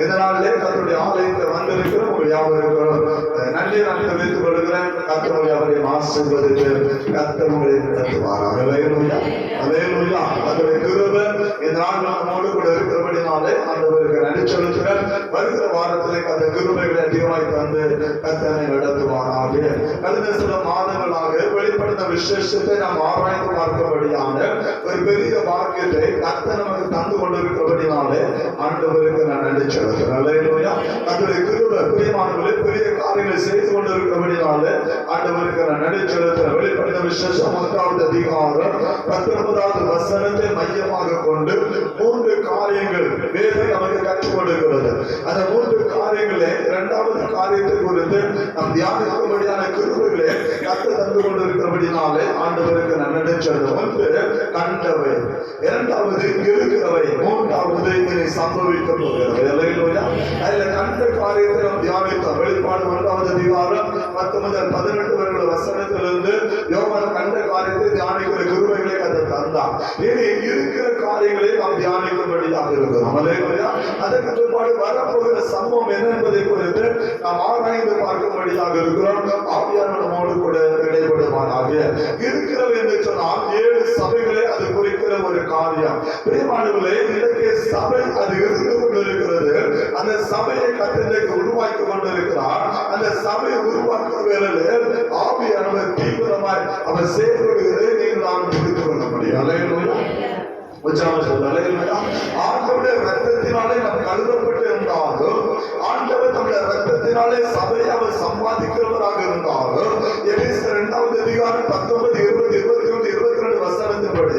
இதனாலே கர்த்தருடைய ஆலயத்தில் வந்திருக்கிற உங்கள் யாவருக்கும் நன்றி நான் தெரிவித்துக் கொள்கிறேன். கர்த்தர் அவரை ஆசீர்வதித்து கர்த்தர் உங்களை நடத்துவார். அல்லேலூயா, அல்லேலூயா. கர்த்தருடைய கிருபை இந்த நாள் நம்மோடு கூட இருக்கிறபடினாலே ஆண்டவருக்கு நன்றி செலுத்துகிறேன். வருகிற வாரத்திலே அந்த கிருபைகளை அதிகமாய் தந்து கர்த்தரை நடத்துவாராக. கடந்த சில மாதங்களாக வெளிப்படுத்த விசேஷத்தை நாம் ஆராய்ந்து பார்க்கபடியான ஒரு பெரிய பாக்கியத்தை கர்த்தர் நமக்கு தந்து கொண்டிருக்கிறபடினாலே ஆண்டவருக்கு நான் நன்றி செலுத்துகிறேன். அல்லேலூயா. கர்த்தருடைய கிருபை பிரியமானவர்களே பெரிய காரியங்களை செய்து கொண்டிருக்கிறபடினாலே ஆண்டவருக்கு நான் நன்றி செலுத்துகிறேன். வெளிப்படுத்த விசேஷம் 1வது அதிகாரம் 19வது வசனத்தை மையமாக கொண்டு 3 காரியங்கள் வேதம் நமக்கு கற்றுக் கொடுக்கிறது. அந்த 3 காரியங்களே 2வது காரியத்தை குறித்து நாம் தியானிக்கும்படியான கிருபைகளை கர்த்தர் தந்து கொண்டிருக்கிறபடினாலே ஆண்டவருக்கு நான் நன்றி செலுத்துகிறேன். 1 கண்டவை, 2வது இருக்கிறவை, 3வது இனி சம்பவிக்க போகிறது. அல்லேலூயா. அதில் கண்ட காரியத்தை நாம் தியானித்தோம். வெளிப்பாடு 1வது அதிகாரம் 10 முதல் 18 வரை வசனத்திலிருந்து யோவான் கண்ட காரியத்தை தியானிக்கிற கிருபைகளை கர்த்தர் தந்தார். இனி இருக்கிற காரியங்களை நாம் தியானிக்கும்படியாக இருக்கிறோம். அல்லேலூயா. அதற்கு பிற்பாடு வரப்போகிற சம்பவம் என்ன என்பதை குறித்து நாம் ஆராய்ந்து பார்க்கும்படியாக இருக்கிறோம். ஆவியானவர் நம்மோடு கூட இடைப்படுவாராக. இருக்கிறது என்று சொன்னால் 7 சபைகளை அது குறிக்கிற ஒரு காரியம். பிரியமானவர்களே, இன்றைக்கு சபை அது இருந்து கொண்டிருக்கிறது. அந்த சபையை கர்த்தர் உருவாக்கி கொண்டிருக்கிறார். அந்த சபையை உருவாக்குற வேளையில் ஆவியானவர் தீவிரமாய் அவர் செயல்படுகிறதை நீங்கள் நாம் புரிந்து கொள்ள முடியும். அல்லேலூயா. ஆண்டவருடைய ரத்தத்தினாலே நாம் கழுவப்பட்டு இருந்தாலும், ஆண்டவர் தம்முடைய ரத்தத்தினாலே சபையை அவர் சம்பாதிக்கிறவராக இருந்தாலும், எபேசியர் 2வது அதிகாரம் 19, 20, 21, 22 வசனத்தின்படி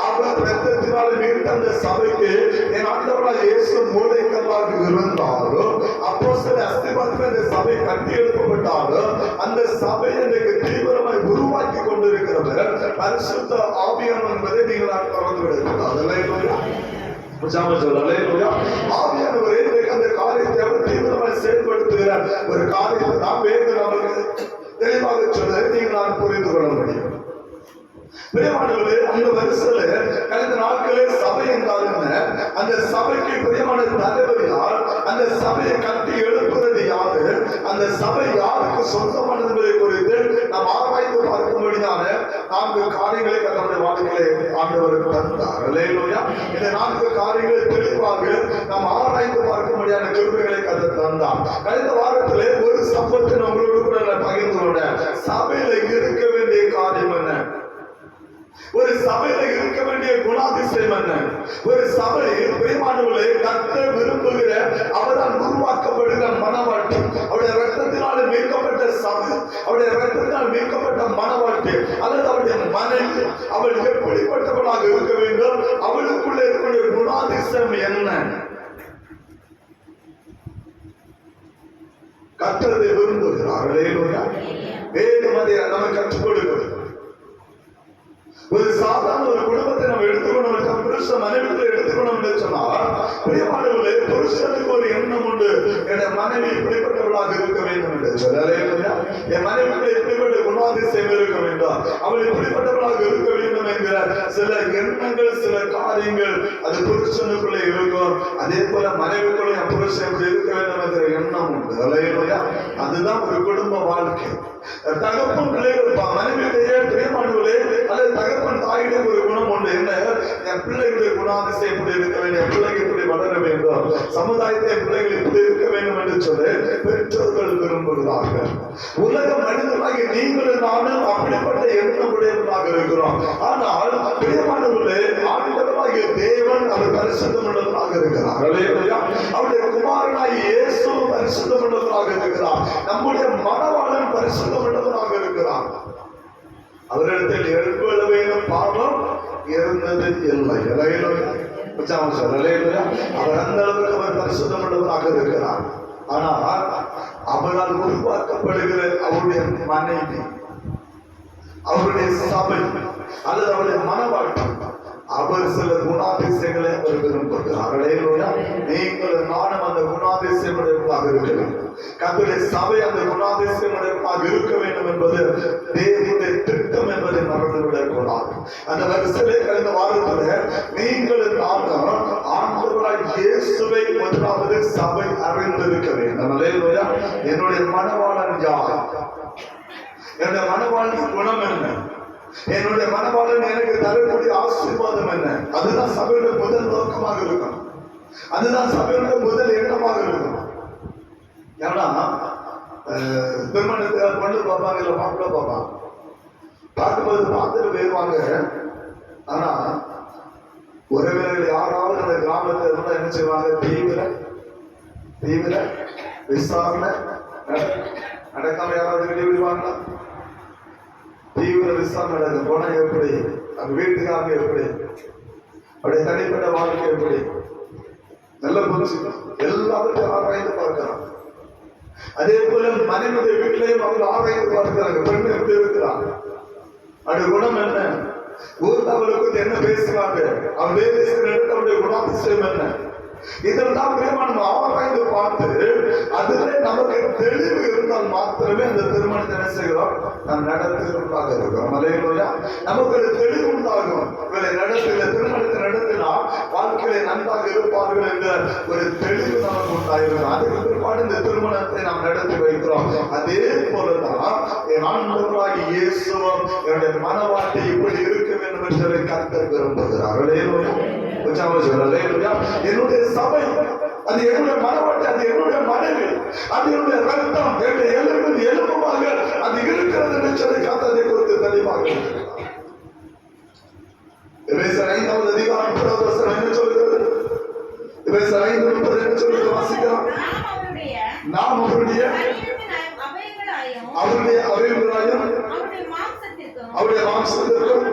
அவர் ரத்தத்தினாலே மீட்ட அந்த சபைக்கு என் ஆண்டவராக இயேசு மூளைக்கல்லாக இருந்தாலும், அப்போஸ்தலர் அஸ்திபாரத்தில் இந்த சபை கட்டி எழுப்பப்பட்டாலும், அந்த சபை இன்றைக்கு தீவிரமாய் உருவாக்கி கொண்டிருக்கிறவர் பரிசுத்த ஆவியானவர் என்பதை நீங்கள் தொடர்ந்து விடுங்கள். ஆவியானவரே அந்த காரியத்தை அவர் தீவிரமாய் செயல்படுத்துகிறார். ஒரு காரியத்தை நாம் வேறு நமக்கு தெளிவாக சொல்வதை நீங்கள் நான் புரிந்து கொள்ள முடியும். பிரியமானவர்களே, அந்த வரிசையில கடந்த நாட்களே சபை என்றால் என்ன, அந்த சபைக்கு பிரியமான தலைவர் யார், அந்த சபையை கட்டி எழுப்புறது யாரு, அந்த சபை யாருக்கு சொந்தமானது என்பதை குறித்து நாம் ஆராய்ந்து பார்க்கும்படியான 4 காரியங்களை நம்முடைய வாழ்க்கையிலே ஆண்டவருக்கு தந்தார். அல்லேலூயா. இந்த 4 காரியங்களை தெளிவாக நாம் ஆராய்ந்து பார்க்கும்படியான கிருபைகளை கர்த்தர் தந்தார். கடந்த வாரத்திலே ஒரு சம்பவத்தை நம்மளோடு கூட பகிர்ந்து கொண்டேன். சபையில இருக்க வேண்டிய காரியம் என்ன, ஒரு சபையில இருக்க வேண்டிய குணாதிசயம் என்ன, ஒரு சபை பிரியமானவர்களே கர்த்தர் விரும்புகிற அவரால் உருவாக்கப்படுகிற மனவாட்டி, அவருடைய ரத்தத்தினால மீட்கப்பட்ட சபை, அவருடைய ரத்தத்தினால் மீட்கப்பட்ட மனவாட்டி அல்லது அவருடைய மனைவி, அவள் எப்படிப்பட்டவளாக இருக்க வேண்டும், அவளுக்குள்ள இருக்கக்கூடிய குணாதிசயம் என்ன, கர்த்தர் விரும்புகிறார். வேதம் அதை நமக்கு கற்றுக் கொடுக்கிறது. ஒரு சாதாரண ஒரு குடும்பத்தை நம்ம எடுத்துக்கணும், புருஷ மனைவிகளை எடுத்துக்கணும் என்று சொன்னால், பிரியமானவர்களே புருஷனுக்கு ஒரு எண்ணம் உண்டு, என் மனைவி இப்படிப்பட்டவளாக இருக்க வேண்டும் என்று சொல்ல, என் மனைவிகளை இப்படிப்பட்ட குணாதிசயம் இருக்க வேண்டும், அவள் இப்படிப்பட்டவளாக இருக்க வேண்டும் என்கிற சில எண்ணங்கள், சில காரியங்கள் அது புருஷனுக்குள்ளே இருக்கும். அதே போல மனைவிக்குள்ளே என் புருஷன் எப்படி இருக்க வேண்டும் என்கிற எண்ணம் உண்டு. அல்லேலூயா. அதுதான் ஒரு குடும்ப வாழ்க்கை. தகப்பன் பிள்ளைகள் மனைவியுடைய பிரியமானவர்களே அல்லது தகப்பன் தாயுடைய ஒரு குணம் உண்டு. என்ன, என் பிள்ளைகளுடைய குணாதிசயம் எப்படி இருக்க வேண்டும், என் பிள்ளைகள் இப்படி வளர வேண்டும், சமுதாயத்தை என் பிள்ளைகள் இப்படி இருக்க வேண்டும் என்று சொல்லி பெற்றோர்கள் விரும்புகிறார்கள். உலக மனிதர்களாகி நீங்களும் நானும் அப்படிப்பட்ட எண்ணமுடையவர்களாக இருக்கிறோம். ஆனால் பிரியமானவர்களே ஆண்டவராகிய தேவன் அவர் பரிசுத்தம் உள்ளவராக இருக்கிறார். அவருடைய குமாரனாய் இயேசு பரிசுத்தம் உள்ளவராக இருக்கிறார். நம்முடைய மனவாளன் பரிசுத்தம் உள்ளவராக இருக்கிறார். அவரிடத்தில் எழுப்பளவேனும் பாவம் இருந்தது இல்லை. அவர் அந்த அளவுக்கு அவர் பரிசுத்தம் உள்ளவராக இருக்கிறார். ஆனால் அவரால் உருவாக்கப்படுகிற அவருடைய மனைவி, அவருடைய சபை அல்லது அவருடைய மனவாழ்க்கை, அவர் சில குணாதிசயங்களை அவர் விரும்புகிறார். நீங்கள் நானும் அந்த குணாதிசயமுடையவர்களாக இருக்க வேண்டும். கர்த்தருடைய சபை அந்த குணாதிசயமுடையவர்களாக இருக்க வேண்டும் என்பது தேவனுடைய திட்டம் என்பதை மறந்துவிடக் கூடாது. அந்த வரிசையிலே கடந்த வாரத்தில் நீங்கள் அறிந்திருக்க வேண்டும். அல்லேலூயா. என்னுடைய மணவாளன் யார்? என்னுடைய மணவாளன் குணம் என்ன? என்னுடைய மணவாளன் எனக்கு தரக்கூடிய ஆசீர்வாதம் என்ன? அதுதான் சபையுடைய முதல் நோக்கமாக இருக்கும். அதுதான் சபையுடைய முதல் எண்ணமாக இருக்கும். ஏன்னா திருமணத்தை பொண்ணு பார்ப்பாங்க, இல்ல மாப்பிள்ள பார்ப்பாங்க. பார்க்கும்போது பார்த்துட்டு போயிருவாங்க. ஆனா உறவினர்கள் யாராவது அந்த கிராமத்துல இருந்தா என்ன செய்வாங்க? தீவிர விசாரணை நடக்காம யாராவது வெளியிடுவாங்களா? தீவிர விசாரணை நடக்கும். போனா எப்படி? அவங்க வீட்டுக்காக எப்படி? அவருடைய தனிப்பட்ட வாழ்க்கை எப்படி? நல்ல புரிஞ்சுக்கணும். எல்லாத்தையும் ஆராய்ந்து பார்க்கிறாங்க. அதே போல மனைவியுடைய வீட்டிலையும் அவங்க ஆராய்ந்து பார்க்கிறாங்க. பெண் எப்படி இருக்கிறாங்க? அவருடைய குணம் என்ன? ஊர்ல அவளுக்கு என்ன பேசுவாங்க? அவன் வேலை செய்கிற இடத்துல அவருடைய குணாதிசயம் என்ன? இதெல்லாம் நம்ம ஆராய்ந்து பார்த்து அதுல நமக்கு தெளிவு இருந்தால் மாத்திரமே அந்த திருமணத்தை என்ன செய்கிறோம்? நாம் நடத்துகிறதாக இருக்கிறோம். அல்லேலூயா. நமக்கு ஒரு தெளிவு உண்டாகும். இவரை நடத்தில திருமணத்தை நடத்தினா வாழ்க்கையில நன்றாக இருப்பார்கள் என்ற ஒரு தெளிவு நமக்கு உண்டாயிருக்கும். அதுக்கு பிற்பாடு இந்த திருமணத்தை நாம் நடத்தி வைக்கிறோம். அதே போலதான் என் ஆண்டவராகிய இயேசுவும் என்னுடைய மனவாட்டி இப்படி இருக்க வேண்டும் என்று கர்த்தர் விரும்புகிறார். அல்லேலூயா. என்னுடைய சபை, அது என்னுடைய மனவாட்டி, அது என்னுடைய மனைவி, அது என்னுடைய ரத்தம், என்னுடைய எலும்பின் எலும்புமாக அது இருக்கிறது என்று சொல்லி கர்த்தரை குறித்து தெளிவாக எபேசியர் 5வது அதிகாரம் 3வது வசனம் என்ன சொல்கிறது? எபேசியர் 5:30 என்ன சொல்கிறது? வாசிக்கலாம். நாம் அவருடைய அவயங்களாயும் அவருடைய மாம்சத்திற்கும்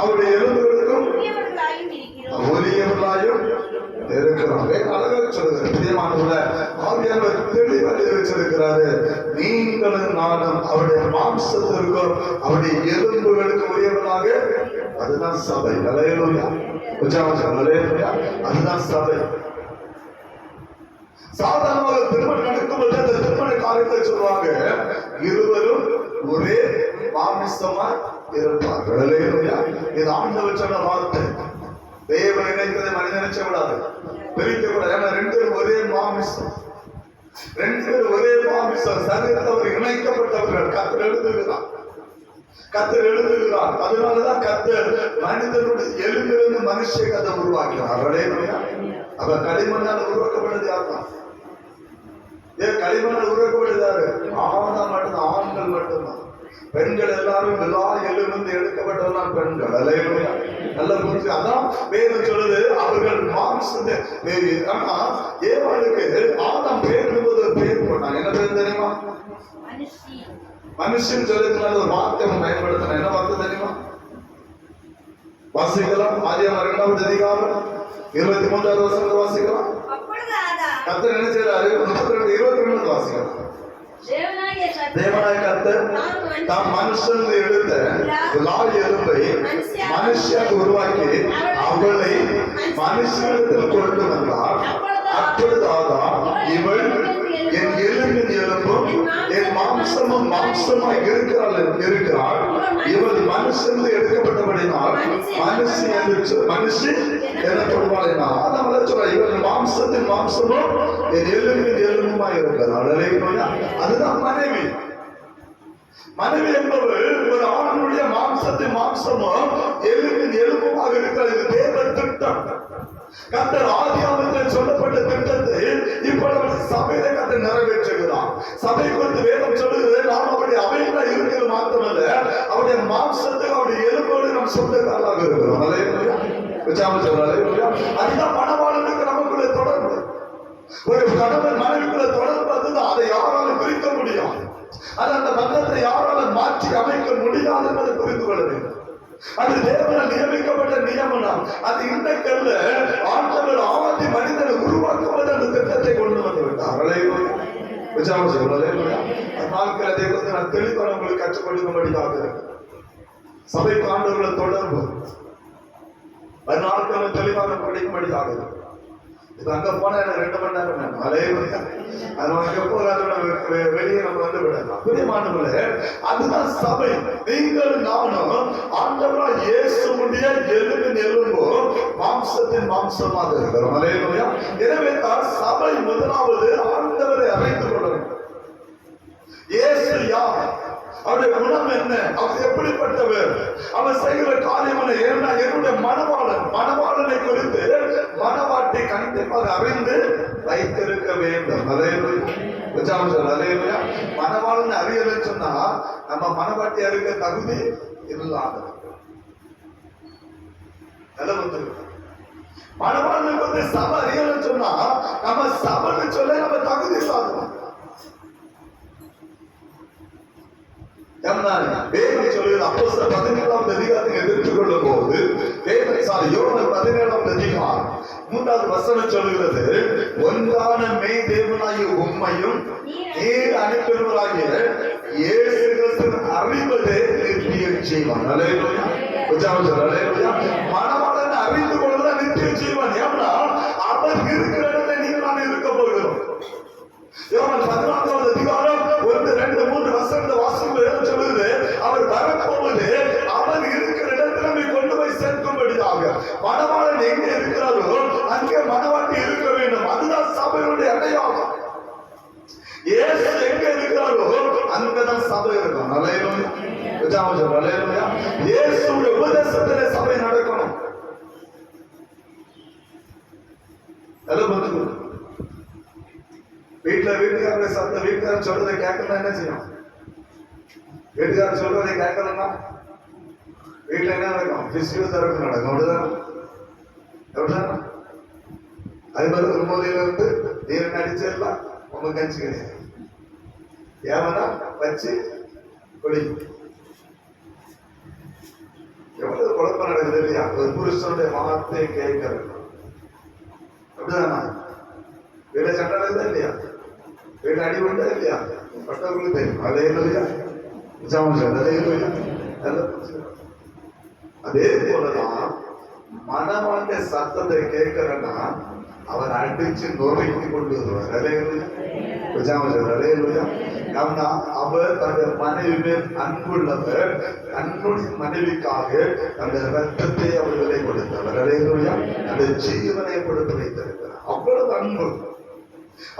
அவருடைய எலும்புகளுக்கும் ஒலியவர்களாயும் இருக்கிறோம். அழகாக சொல்லுகிறார். பிரியமானவர்களே, ஆவியானவர் தெளிவாக வச்சிருக்கிறாரு. நீங்களும் நானும் அவருடைய மாம்சத்திற்கும் அவருடைய எலும்புகளுக்கு உரியவர்களாக. அதுதான் சபை. அல்லேலூயா. அல்லேலூயா. அதுதான் சபை. சாதாரணமாக திருமணம் நடக்கும்போது அந்த திருமண காரியத்தை சொல்லுவாங்க, இருவரும் ஒரே மாமிசமா இருப்பார்கள். அல்லேலூயா. இது ஆண்டவர் சொன்ன வார்த்தை. தேவன் இணைத்ததை மனிதன் நினைச்ச விடாது, பிரிக்க கூடாது. ஏன்னா ரெண்டு பேரும் ஒரே மாமிசம், ரெண்டு பேரும் ஒரே மாமிசம், சரீரத்தவர் இணைக்கப்பட்டவர்கள். கர்த்தர் எழுதுகிறார். அதனாலதான் கர்த்தர் மனிதனுடைய எலும்பிலிருந்து மனுஷ கதை உருவாக்கினார். அல்லேலூயா. அப்ப களிமண்ணால் உருவாக்கப்பட்டது யாருதான்? களிமண்ணால் உருவாக்கப்பட்டது யாரு? ஆதாம் மட்டும்தான், ஆண்கள் மட்டும்தான். பெண்கள் எல்லாரும் விழா எலும்பிலிருந்து எடுக்கப்பட்டவர்கள் பெண்கள். அல்லேலூயா. நல்ல புரிஞ்சு. அதான் வேதம் சொல்லுது, அவர்கள் மாம்சத்தை. ஆனா ஏவாளுக்கு ஆதாம் பேரும்போது பேர் போட்டாங்க. என்ன பேர் தெரியுமா? மனுஷன் சொல்லுறதுனால ஒரு வார்த்தை பயன்படுத்தின. என்ன வார்த்தை தெரியுமா? வாசிக்கலாம். ஆதியாகமம் 2வது அதிகாரம் 23வது வசனத்தை வாசிக்கலாம். கர்த்தர் என்ன செய்றாரு? 32 வாசிக்கலாம். தேவனாய கர்த்தர் தாம் மனுஷன் எடுத்த லாய் எலும்பை மனுஷியாக உருவாக்கி அவளை மனுஷனிடத்தில் கொண்டு வந்தார். அப்பொழுது ஆதாம், இவள் என் எலும்பின் எலும்பும் என் மாம்சமும் மாம்சமாய் இருக்கிறாள். இவள் மனுஷன் எடுக்கப்பட்டபடினால் மனுஷி எனப்படுவாள். அதான் சொல்ற, இவள் மாம்சத்தின் மாம்சமும் என் எலும்பின் எலும்புமாய் இருக்கிறாள். அல்லேலூயா. அதுதான் மனைவி. மனைவி என்பவர் ஒரு ஆணுடைய மாம்சத்தின் மாம்சமும் எலும்பின் எலும்புமாக இருக்கிறது. இது தேவ திட்டம். கர்த்தர் ஆதியாகமத்தில் சொல்லப்பட்ட திட்டத்தை இப்பொழுது சபையில கர்த்தர் நிறைவேற்றுகிறார். சபை குறித்து வேதம் சொல்லுகிறது, நாம் அவருடைய அவைகளா இருக்கிறது மாத்திரமல்ல, அவருடைய மாம்சத்துக்கு அவருடைய எலும்போடு நாம் சொந்தக்காரர்களாக இருக்கிறோம். அல்லேலூயா. அதுதான் மணவாளனுக்கு நமக்குள்ள தொடர்பு. ஒரு கணவன் மனைவிக்குள்ள தொடர்பு, அதுதான். அதை யாராலும் பிரிக்க முடியும். அது அந்த பந்தத்தை யாராலும் மாற்றி அமைக்க முடியாது என்பதை புரிந்து கொள்ள வேண்டும். அது தேவனால் நியமிக்கப்பட்ட நியமனம். அது இன்றைக்கல்ல, ஆண்டவர் ஆதி மனிதனை உருவாக்குவது அந்த திட்டத்தை கொண்டு வந்து விட்டார். நாட்கள் அதை வந்து நான் தெளிவாக உங்களுக்கு கற்றுக் கொடுக்கும்படியாக சபைக்கு ஆண்டவர்களை தொடர்பு நாட்கள் தெளிவாக படிக்கும்படியாக. அங்க போனா எனக்கு 2 மணி நேரம் அலைய வெளியே நம்ம வந்து விடலாம். பிரியமானவர்களே, அதுதான் சபை. நீங்கள் நானும் ஆண்டவராகிய இயேசுவுடைய எலும்பின் எலும்பும் மாம்சத்தின் வானத்தின் மாம்சமாக இருக்கிறோம். அல்லேலூயா. எனவே தான் சபை முதலாவது ஆண்டவரை அறிந்து கொள்ள வேண்டும். இயேசு யார்? அவருடைய குணம் என்ன? அவர் எப்படிப்பட்டவர்? அவர் செய்கிற காரியம் என்ன? என்னுடைய மணவாளனை குறித்து மணவாட்டி கண்டிப்பாக அறிந்து வைத்திருக்க வேண்டும். மணவாளன் அறியல சொன்னா நம்ம மணவாட்டி அறிக்க தகுதி இல்லாத மணவாளனுக்கு வந்து சபை அறியல சொன்னா நம்ம சபைன்னு சொல்ல நம்ம தகுதி இல்லாத. வேதம் சொல்லுகிறது அப்போஸ்தலர் 17ஆம் அதிகாரத்தை எதிர்த்து கொள்ளும் போது யோவான் 17ஆம் அதிகாரம் 3வது வசனம் சொல்லுகிறது, ஒன்றான மெய் தேவனாகிய உம்மையும் நீர் அனுப்பினவராகிய இயேசு கிறிஸ்துவின் அறிவதே நித்திய ஜீவன். அல்லேலூயா. மணவாளனை அறிந்து கொள்வதா நித்திய ஜீவன். ஏன்னா அவர் இருக்கிற இடத்துல நீங்க நான் இருக்க போகிறோம். யோவான் 14ஆம் அதிகாரம் 1, 2, 3 வசனத்தை வாசிக்கும் சொல்லுது, அவர் வரப்போவது அவர் இருக்கிற இடத்துல நம்மை கொண்டு போய் சேர்க்கும்படியாக. மணவாளன் எங்க இருக்கிறாரோ அங்கே மணவாட்டி இருக்க வேண்டும். அதுதான் சபையுடைய அடையாளம். இயேசு எங்க இருக்கிறாரோ அங்கதான் சபை இருக்கும். அல்லேலூயா. இயேசுவுடைய உபதேசத்திலே சபை நடக்கணும். வீட்டுக்காரர் சத்த வீட்டுக்காரர் சொல்றதை கேட்கணும். என்ன செய்யணும்? வீட்டுக்காரர் சொல்றதை கேட்கணும்னா வீட்டுல என்ன நடக்கும்? பிசிக்கல் தரப்பு நடக்கும். அப்படிதான். அது மாதிரி ஒரு மோதியில இருந்து நீர் நடிச்சிடலாம். உங்க கஞ்சி கிடையாது. ஏவனா வச்சு கொடி. எவ்வளவு குழப்பம் நடக்குது இல்லையா? ஒரு புருஷனுடைய வார்த்தையை கேட்கறது. அப்படிதானா? வீட்டை சண்டை நடக்குதா இல்லையா? வீட்டை அடி உண்டா இல்லையா? பட்டவர்களுக்கு தெரியும். அதே போலதான் மணவாண்ட சத்தத்தை கேட்கிறன்னா அவர் அடிச்சு நொறுக்கி கொண்டு வருவார். அவர் தன்னுடைய மனைவி அன்புள்ளவர். அன்புடைய மனைவிக்காக தன்னுடைய ரத்தத்தை அவர் விலை கொடுத்தவர். அந்த ஜீவனை கொடுத்து வைத்திருக்கிறார். அவ்வளவு அன்பு.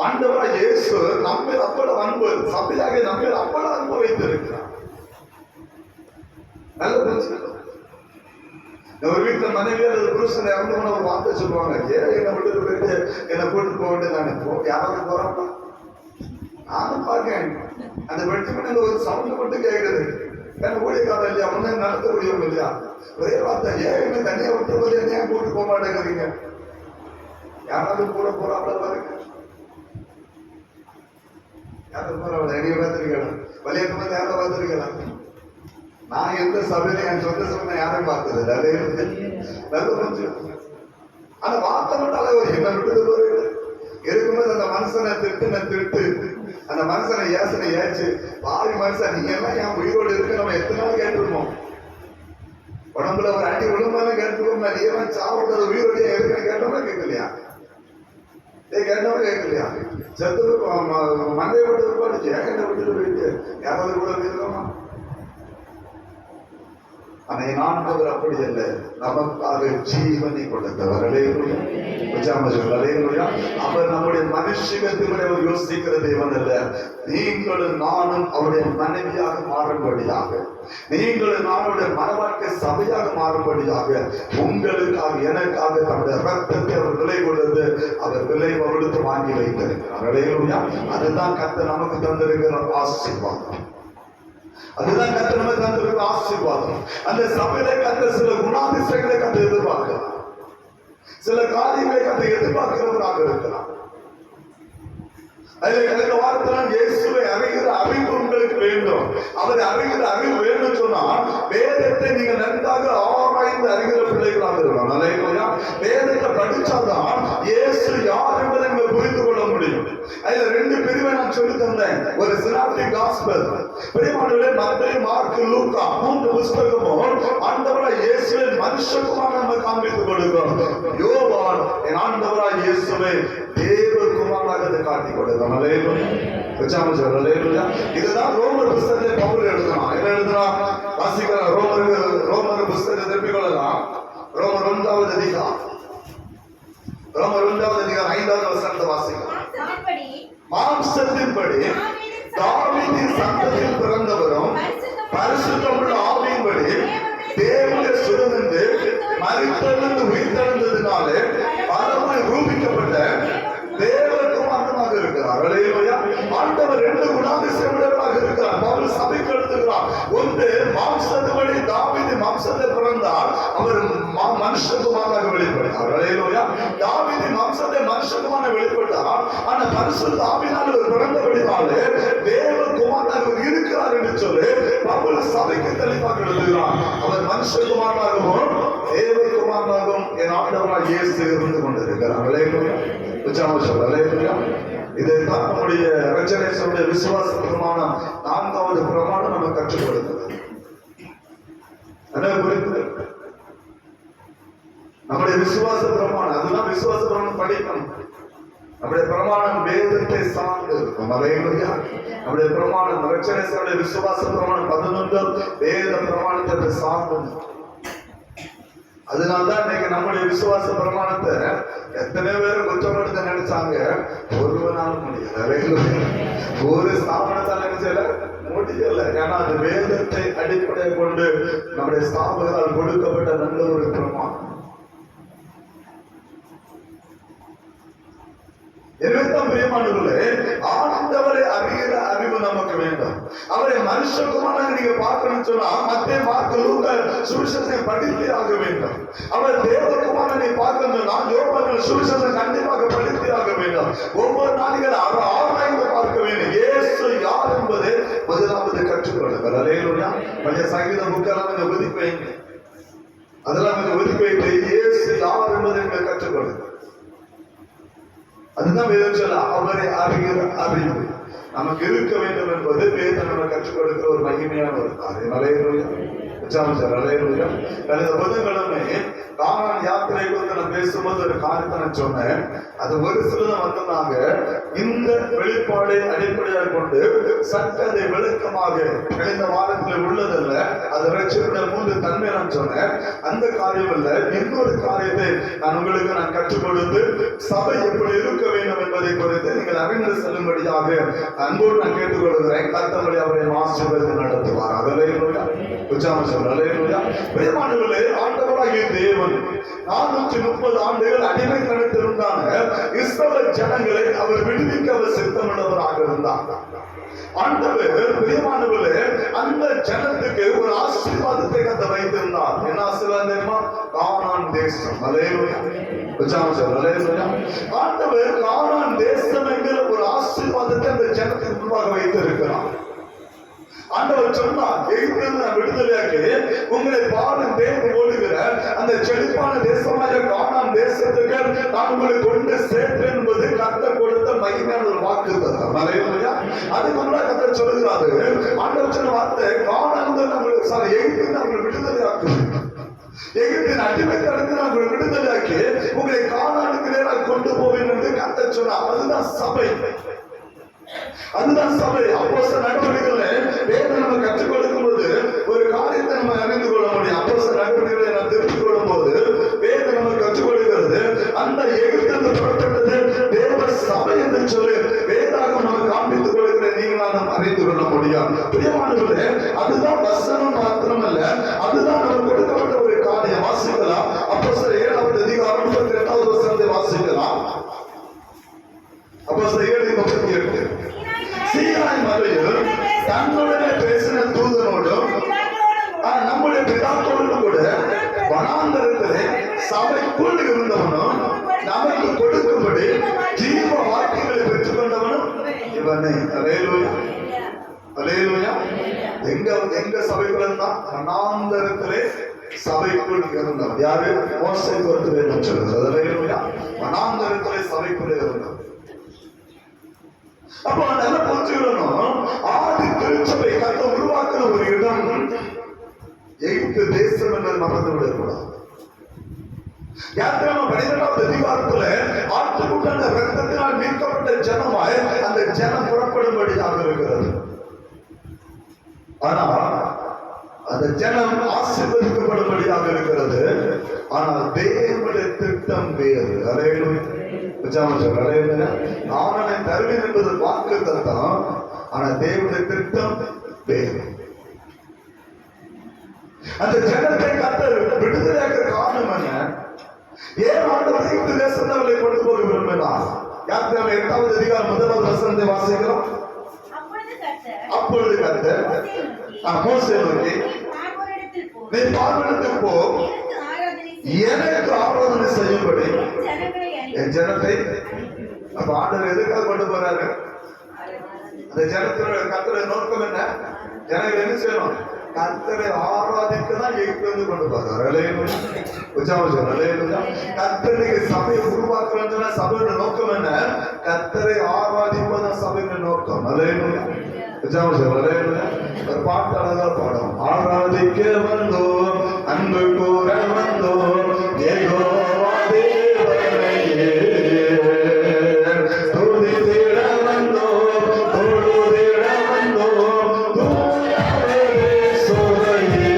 ஆண்டவராகிய இயேசு நம்மில் அவ்வளவு அன்பு, சபையாக நம்மில் அவ்வளவு அன்பு வைத்திருக்கிறார். நல்ல புரிஞ்சுக்கணும். ஒரு வீட்டுல மனைவி அல்லது புருஷன் இறந்து போன ஒரு வார்த்தை சொல்லுவாங்க, ஏன் என்னை விட்டு போயிட்டு என்னை கூட்டு போக வேண்டியது. நான் யாராவது போறாங்க நானும் பார்க்கேன். அந்த வெட்டிமணில ஒரு சவுண்ட் மட்டும் கேட்குது. என்ன ஊழியக்காரன் இல்லையா? முன்னே நடத்த முடியும் இல்லையா? ஒரே வார்த்தை, ஏன் என்ன தனியா விட்டு போது என்ன கூட்டு போக மாட்டேங்கிறீங்க? யாராவது கூட போறாங்களா பாருங்க. யாரும் போறாங்க? என்னைய பார்த்திருக்கலாம். வலியக்கமாக யாரை பார்த்திருக்கலாம். நான் எந்த சபையில என் சொந்த சபை யாரையும் பார்த்தது அந்த வார்த்தை மட்டும் என்ன விட்டு இருக்கும்போது அந்த மனுஷனை திட்டு அந்த மனுஷனை ஏசனை ஏச்சு பாவி மனுஷன் நீங்க எல்லாம் என் உயிரோடு இருக்கு. நம்ம எத்தனை நாள் கேட்டுருமோ? உடம்புல ஒரு அடி விழுந்தாலும் கேட்டுருவோம். நீ எல்லாம் சாப்பிடுறது உயிரோடைய இருக்குன்னு கேட்டோம்னா கேட்கலையா? கேட்டவங்க கேட்கலையா? செத்து மண்டையை விட்டு இருப்பாடு ஜேகண்டை விட்டுட்டு போயிட்டு யாராவது கூட இருக்கோமா? ஆனால் ஆண்டவர் அப்படி அல்ல, நமக்காக ஜீவனை கொடுத்தவர். அவர் நம்முடைய மனுஷிகத்தினுடைய யோசிக்கிற தேவன் அல்ல. நீங்களும் நானும் அவருடைய மனைவியாக மாறும்படியாக, நீங்களும் நானுடைய மனவாழ்க்கை சபையாக மாறும்படியாக உங்களுக்காக எனக்காக தன்னுடைய ரத்தத்தை அவர் விலை கொடுத்து அவர் விலை கொடுத்து வாங்கி வைத்திருக்கிறார். அதுதான் கர்த்தர் நமக்கு தந்திருக்கிற ஆசீர்வாதம். அதுதான் கர்த்தர் நமக்கு தந்திருக்கிற ஆசீர்வாதம். அந்த சபையில கர்த்தர் சில குணாதிசயங்களை கர்த்தர் எதிர்பார்க்கிறார். சில காரியங்களை கர்த்தர் எதிர்பார்க்கிறவராக இருக்கிறார். அதில் கடந்த வாரத்தில் இயேசுவை அறிகிற அறிவு உங்களுக்கு வேண்டும். அவரை அறிகிற அறிவு வேண்டும் சொன்னால் வேதத்தை நீங்க நன்றாக ஆராய்ந்து அறிகிற பிள்ளைகளாக இருக்கணும். வேதத்தை படிச்சாதான் இயேசு யார் என்பதை நீங்க புரிந்து கொள்ள முடியும். அதுல ரெண்டு பிரிவை நான் சொல்லி தந்தேன். ஒரு சினாப்டிக் காஸ்பல், பிரியமானவர்களே, மத்தேயு, மார்க்கு, லூக்கா 3 புத்தகமும் ஆண்டவராகிய இயேசுவை மனுஷகுமாரனாக நம்ம காண்பித்துக் கொடுக்கிறோம். யோவான் என் ஆண்டவராகிய இயேசுவை தேவகுமாரனாக காட்டிக் கொடுக்கிறோம். இதுதான் ரோமர் புஸ்தகத்தை பவுல் எழுதலாம். என்ன எழுதலாம்? வாசிக்கலாம். ரோமர் புஸ்தகத்தை திருப்பிக் கொள்ளலாம். ரோமர் 1வது அதிகாரம் ரோமர் 1:5 வாசிக்கலாம். மாம்சத்தின்படி தாவீதின் சந்ததியில் பிறந்தவரும் பரிசுத்தமுள்ள ஆவியின்படி தேவனுடைய சுதந்திரந்து மரித்தெழுந்து உயிர்த்தெழுந்ததினாலே பரமாய் ரூபிக்கப்பட்ட தேவகுமாரனாக இருக்கிறார். அல்லேலூயா. ஆண்டவர் 2 குணாதிசயமுடையவராக இருக்கிறார். பவுல் சபைக்கு எழுதுகிறார். ஒன்று, மாம்சத்தின்படி தாவீது மாம்சத்தில் பிறந்தார், அவர் மனுஷகுமாரனாக வெளிப்பட்டார். அல்லேலூயா. தாவீது மாம்சத்தை மனுஷகுமாரனாக வெளிப்பட்டார். ஆனா பரிசுத்த ஆவியினால் அவர் பிறந்தபடினாலே தேவகுமாரனாக இருக்கிறார் என்று சொல்லி பவுல் சபைக்கு தெளிவாக எழுதுகிறார். அவர் மனுஷகுமாரனாகவும் தேவகுமாரனாகவும் என் ஆண்டவராக இயேசு இருந்து கொண்டிருக்கிறார். அல்லேலூயா. இதைத்தான் நம்முடைய ரட்சகருடைய விசுவாச பிரமாணம் 4வது பிரமாணம் நமக்கு கற்றுக் கொடுக்கிறது. நம்முடைய விசுவாச பிரமாணம், அதுதான் விசுவாச பிரமாணம் படிக்கணும். நம்முடைய பிரமாணம் வேதத்தை சார்ந்து இருக்கும். அல்லேலூயா. நம்முடைய பிரமாணம் ரட்சகருடைய விசுவாச பிரமாணம் 11 வேத பிரமாணத்தை சார்ந்து. அதனால்தான் இன்னைக்கு நம்முடைய விசுவாச பிரமாணத்தை எத்தனை பேர் குற்றப்படுத்த நினைச்சாங்க, ஒருவனாலும் முடியல. ஒரு ஸ்தாபனத்தால் நினைச்சல முடியல. ஏன்னா அது வேதத்தை அடிப்படையை கொண்டு நம்முடைய ஸ்தாபகத்தால் கொடுக்கப்பட்ட நல்ல ஒரு பிரமாணம். பிரியமானவர்களே, ஆண்டவரை அறிகிற அறிவு நமக்கு வேண்டும். அவரை மனுஷகுமாரனாக நீங்க பார்க்கணும்னு சொன்னா மத்தேயு, மார்க்கு, லூக்கா சுவிசேஷத்தை படித்தே ஆக வேண்டும். அவர் தேவகுமாரனை பார்க்கணும் சொன்னா யோவான் சுவிசேஷத்தை கண்டிப்பாக படித்தே ஆக வேண்டும். ஒவ்வொரு நாளிகள் அவர் ஆராய்ந்து பார்க்க வேண்டும். இயேசு யார் என்பதை முதலாவது கற்றுக்கொள்ளுங்கள். அல்லேலூயா. பழைய சங்கீத புக்கெல்லாம் கொஞ்சம் ஒதுக்கி வைங்க. அதெல்லாம் கொஞ்சம் ஒதுக்கி வைத்து இயேசு யார் என்பதை நீங்கள் கற்றுக்கொள்ளுங்கள். அதுதான் வேதம் சொல்ல அவரை அறிகிற அறிவு நமக்கு இருக்க வேண்டும் என்பது வேதம் நம்ம கற்றுக் கொடுக்கிற ஒரு மகிமையான ஒரு காரியம். அல்லேலூயா. கடந்த புதன்கிழமை கானான் யாத்திரை குறித்து நான் பேசும்போது ஒரு காரியத்தை நான் சொன்னேன். அது ஒரு சிலர் வந்தாங்க. இந்த வெளிப்பாடை அடிப்படையாக கொண்டு சற்று அதை விளக்கமாக கடந்த வாரத்தில் உள்ளதல்ல, அது ரட்சிப்புடைய 3 தன்மை நான் சொன்னேன். அந்த காரியம் அல்ல, இன்னொரு காரியத்தை நான் உங்களுக்கு கற்றுக் கொடுத்து சபை எப்படி இருக்க வேண்டும் என்பதை குறித்து நீங்கள் அறிந்து செல்லும்படியாக அன்போடு நான் கேட்டுக்கொள்கிறேன். கர்த்தர் அவரை ஆசீர்வதித்து நடத்துவார். அல்லேலூயா. பிரியமானவர்களே, ஆண்டவராகிய தேவன் 430 ஆண்டுகள் அடிமைத்தனத்தில் இருந்தாங்க. இஸ்ரவேல் ஜனங்களை அவர் விடுவிக்க அவர் சித்தமுள்ளவராக இருந்தார். ஆண்டவர் பிரியமானவர்களே அந்த ஜனத்துக்கு ஒரு ஆசீர்வாதத்தை கத்த வைத்திருந்தார். என்ன ஆசீர்வாதம் தெரியுமா? கானான் தேசம். அல்லேலூயா. ஆண்டவர் கானான் தேசம் என்கிற ஒரு ஆசீர்வாதத்தை அந்த ஜனத்துக்கு முன்பாக வைத்திருக்கிறார். ஆண்டவர் சொன்னார், எகிப்திலிருந்து நான் விடுதலையாக்கி உங்களை பாலும் தேவன் ஓடுகிற அந்த செழிப்பான தேசமாக கானான் தேசத்துக்கு நான் உங்களை கொண்டு சேர்த்தேன் என்பது கர்த்தர் கொடுத்த மகிமையான ஒரு வாக்குத்தத்தம். அல்லேலூயா. அதுக்கு முன்னாடி கர்த்தர் சொல்லுகிறாரு, ஆண்டவர் சொன்ன வார்த்தை, கானான் எகிப்திலிருந்து நான் உங்களை விடுதலையாக்கு, எகிப்தின் அடிமைத்தனத்தை நான் உங்களை விடுதலையாக்கி உங்களை கானானுக்கு நேராக கொண்டு போவேன் என்று கர்த்தர் சொன்னார். அதுதான் சபை. அதுதான் சபை. அப்போஸ்தலர் நடவடிக்கைகளை வேதம் நம்ம கற்றுக் கொடுக்கும் போது ஒரு காரியத்தை நம்ம அறிந்து கொள்ள முடியும். அப்போஸ்தலர் நடவடிக்கைகளை நாம் தெரிந்து கொள்ளும் போது வேதம் நம்ம கற்றுக் கொடுக்கிறது, அந்த எகிப்திலிருந்து புறப்பட்டது தேவ சபை என்று சொல்லி வேதாகம் நம்ம காண்பித்துக் கொடுக்கிற நீங்கள் நாம் அறிந்து கொள்ள முடியும். பிரியமானவர்களே, அதுதான் வசனம் மாத்திரமல்ல, அதுதான் நமக்கு கொடுக்கப்பட்ட ஒரு காரியம். வாசிக்கலாம். அப்போஸ்தலர் 7வது அதிகாரம் 32வது வசனத்தை வாசிக்கலாம். அப்போஸ்தலர் 7:38. சீனாய் மலையில் தன்னுடனே பேசின தூதனோடும் நம்முடைய பிதாக்களோடும் கூட வனாந்தரத்திலே சபைக்குள் இருந்தவனும் நமக்கு கொடுக்கும்படி ஜீவ வாக்கியங்களை பெற்றுக் கொண்டவனும் இவனே. அல்லேலூயா. அல்லேலூயா. எங்க சபைக்குள்ள இருந்தா? வனாந்தரத்திலே சபைக்குள் இருந்தவன். யாரு? மோசே குறித்து வேதம் சொல்லுகிறது. அல்லேலூயா. வனாந்தரத்திலே சபைக்குள் இருந்தவன். அப்போ நல்ல புரிஞ்சுக்கணும், ஆதி திருச்சபை கர்த்தர் உருவாக்குற ஒரு இடம் எகிப்து தேசம் என்று மறந்து விடக்கூடாது. யாத்திரை 12வது அதிகாரத்துல ஆட்டுக்குட்டான ரத்தத்தினால் மீட்கப்பட்ட ஜனமாய் அந்த ஜனம் புறப்படும்படியாக இருக்கிறது. ஆனா அந்த ஜனம் ஆசீர்வதிக்கப்படும்படியாக இருக்கிறது. ஆனால் தேவனுடைய திட்டம் வேறு. ஆனனை தருவேன் என்பது வாக்கு தத்தம், ஆனா தேவனுடைய திட்டம் வேறு. அந்த ஜனத்தை கர்த்தர் விடுதலையாக்க காரணம் என்ன? ஏன் ஆண்டவர் எகிப்து தேசத்தை அவளை கொண்டு போக விரும்பினார்? யாத்திராகமம் 8வது அதிகாரம் 1வது வசனத்தை வாசிக்கிறோம். அப்பொழுது கர்த்தர் மோசேயை நோக்கி, நீ பார்வோனிடத்தில் போ, எனக்கு ஆராதனை செய்யும்படி என் ஜனத்தை. அப்ப ஆண்டவர் எதுக்காக கொண்டு போறாரு? அந்த ஜனத்தினுடைய கர்த்தருடைய நோக்கம் என்ன? ஜனங்கள் என்ன செய்யணும்? கர்த்தரை ஆராதிக்கதான் எகிப்திலிருந்து கொண்டு போறாரு. கர்த்தருக்கு சபையை உருவாக்குறதுன்னா சபையோட நோக்கம் என்ன? கர்த்தரை ஆராதிப்பதான் சபையோட நோக்கம். ஒரு பாட்டு அழகா பாடும். ஆராதிக்க வந்தோம், அன்பு கூற வந்தோம், யெகோவா தேவனையே துதித்திட வந்தோம், தொழுதிட வந்தோம், தூயவரே சோதரியே.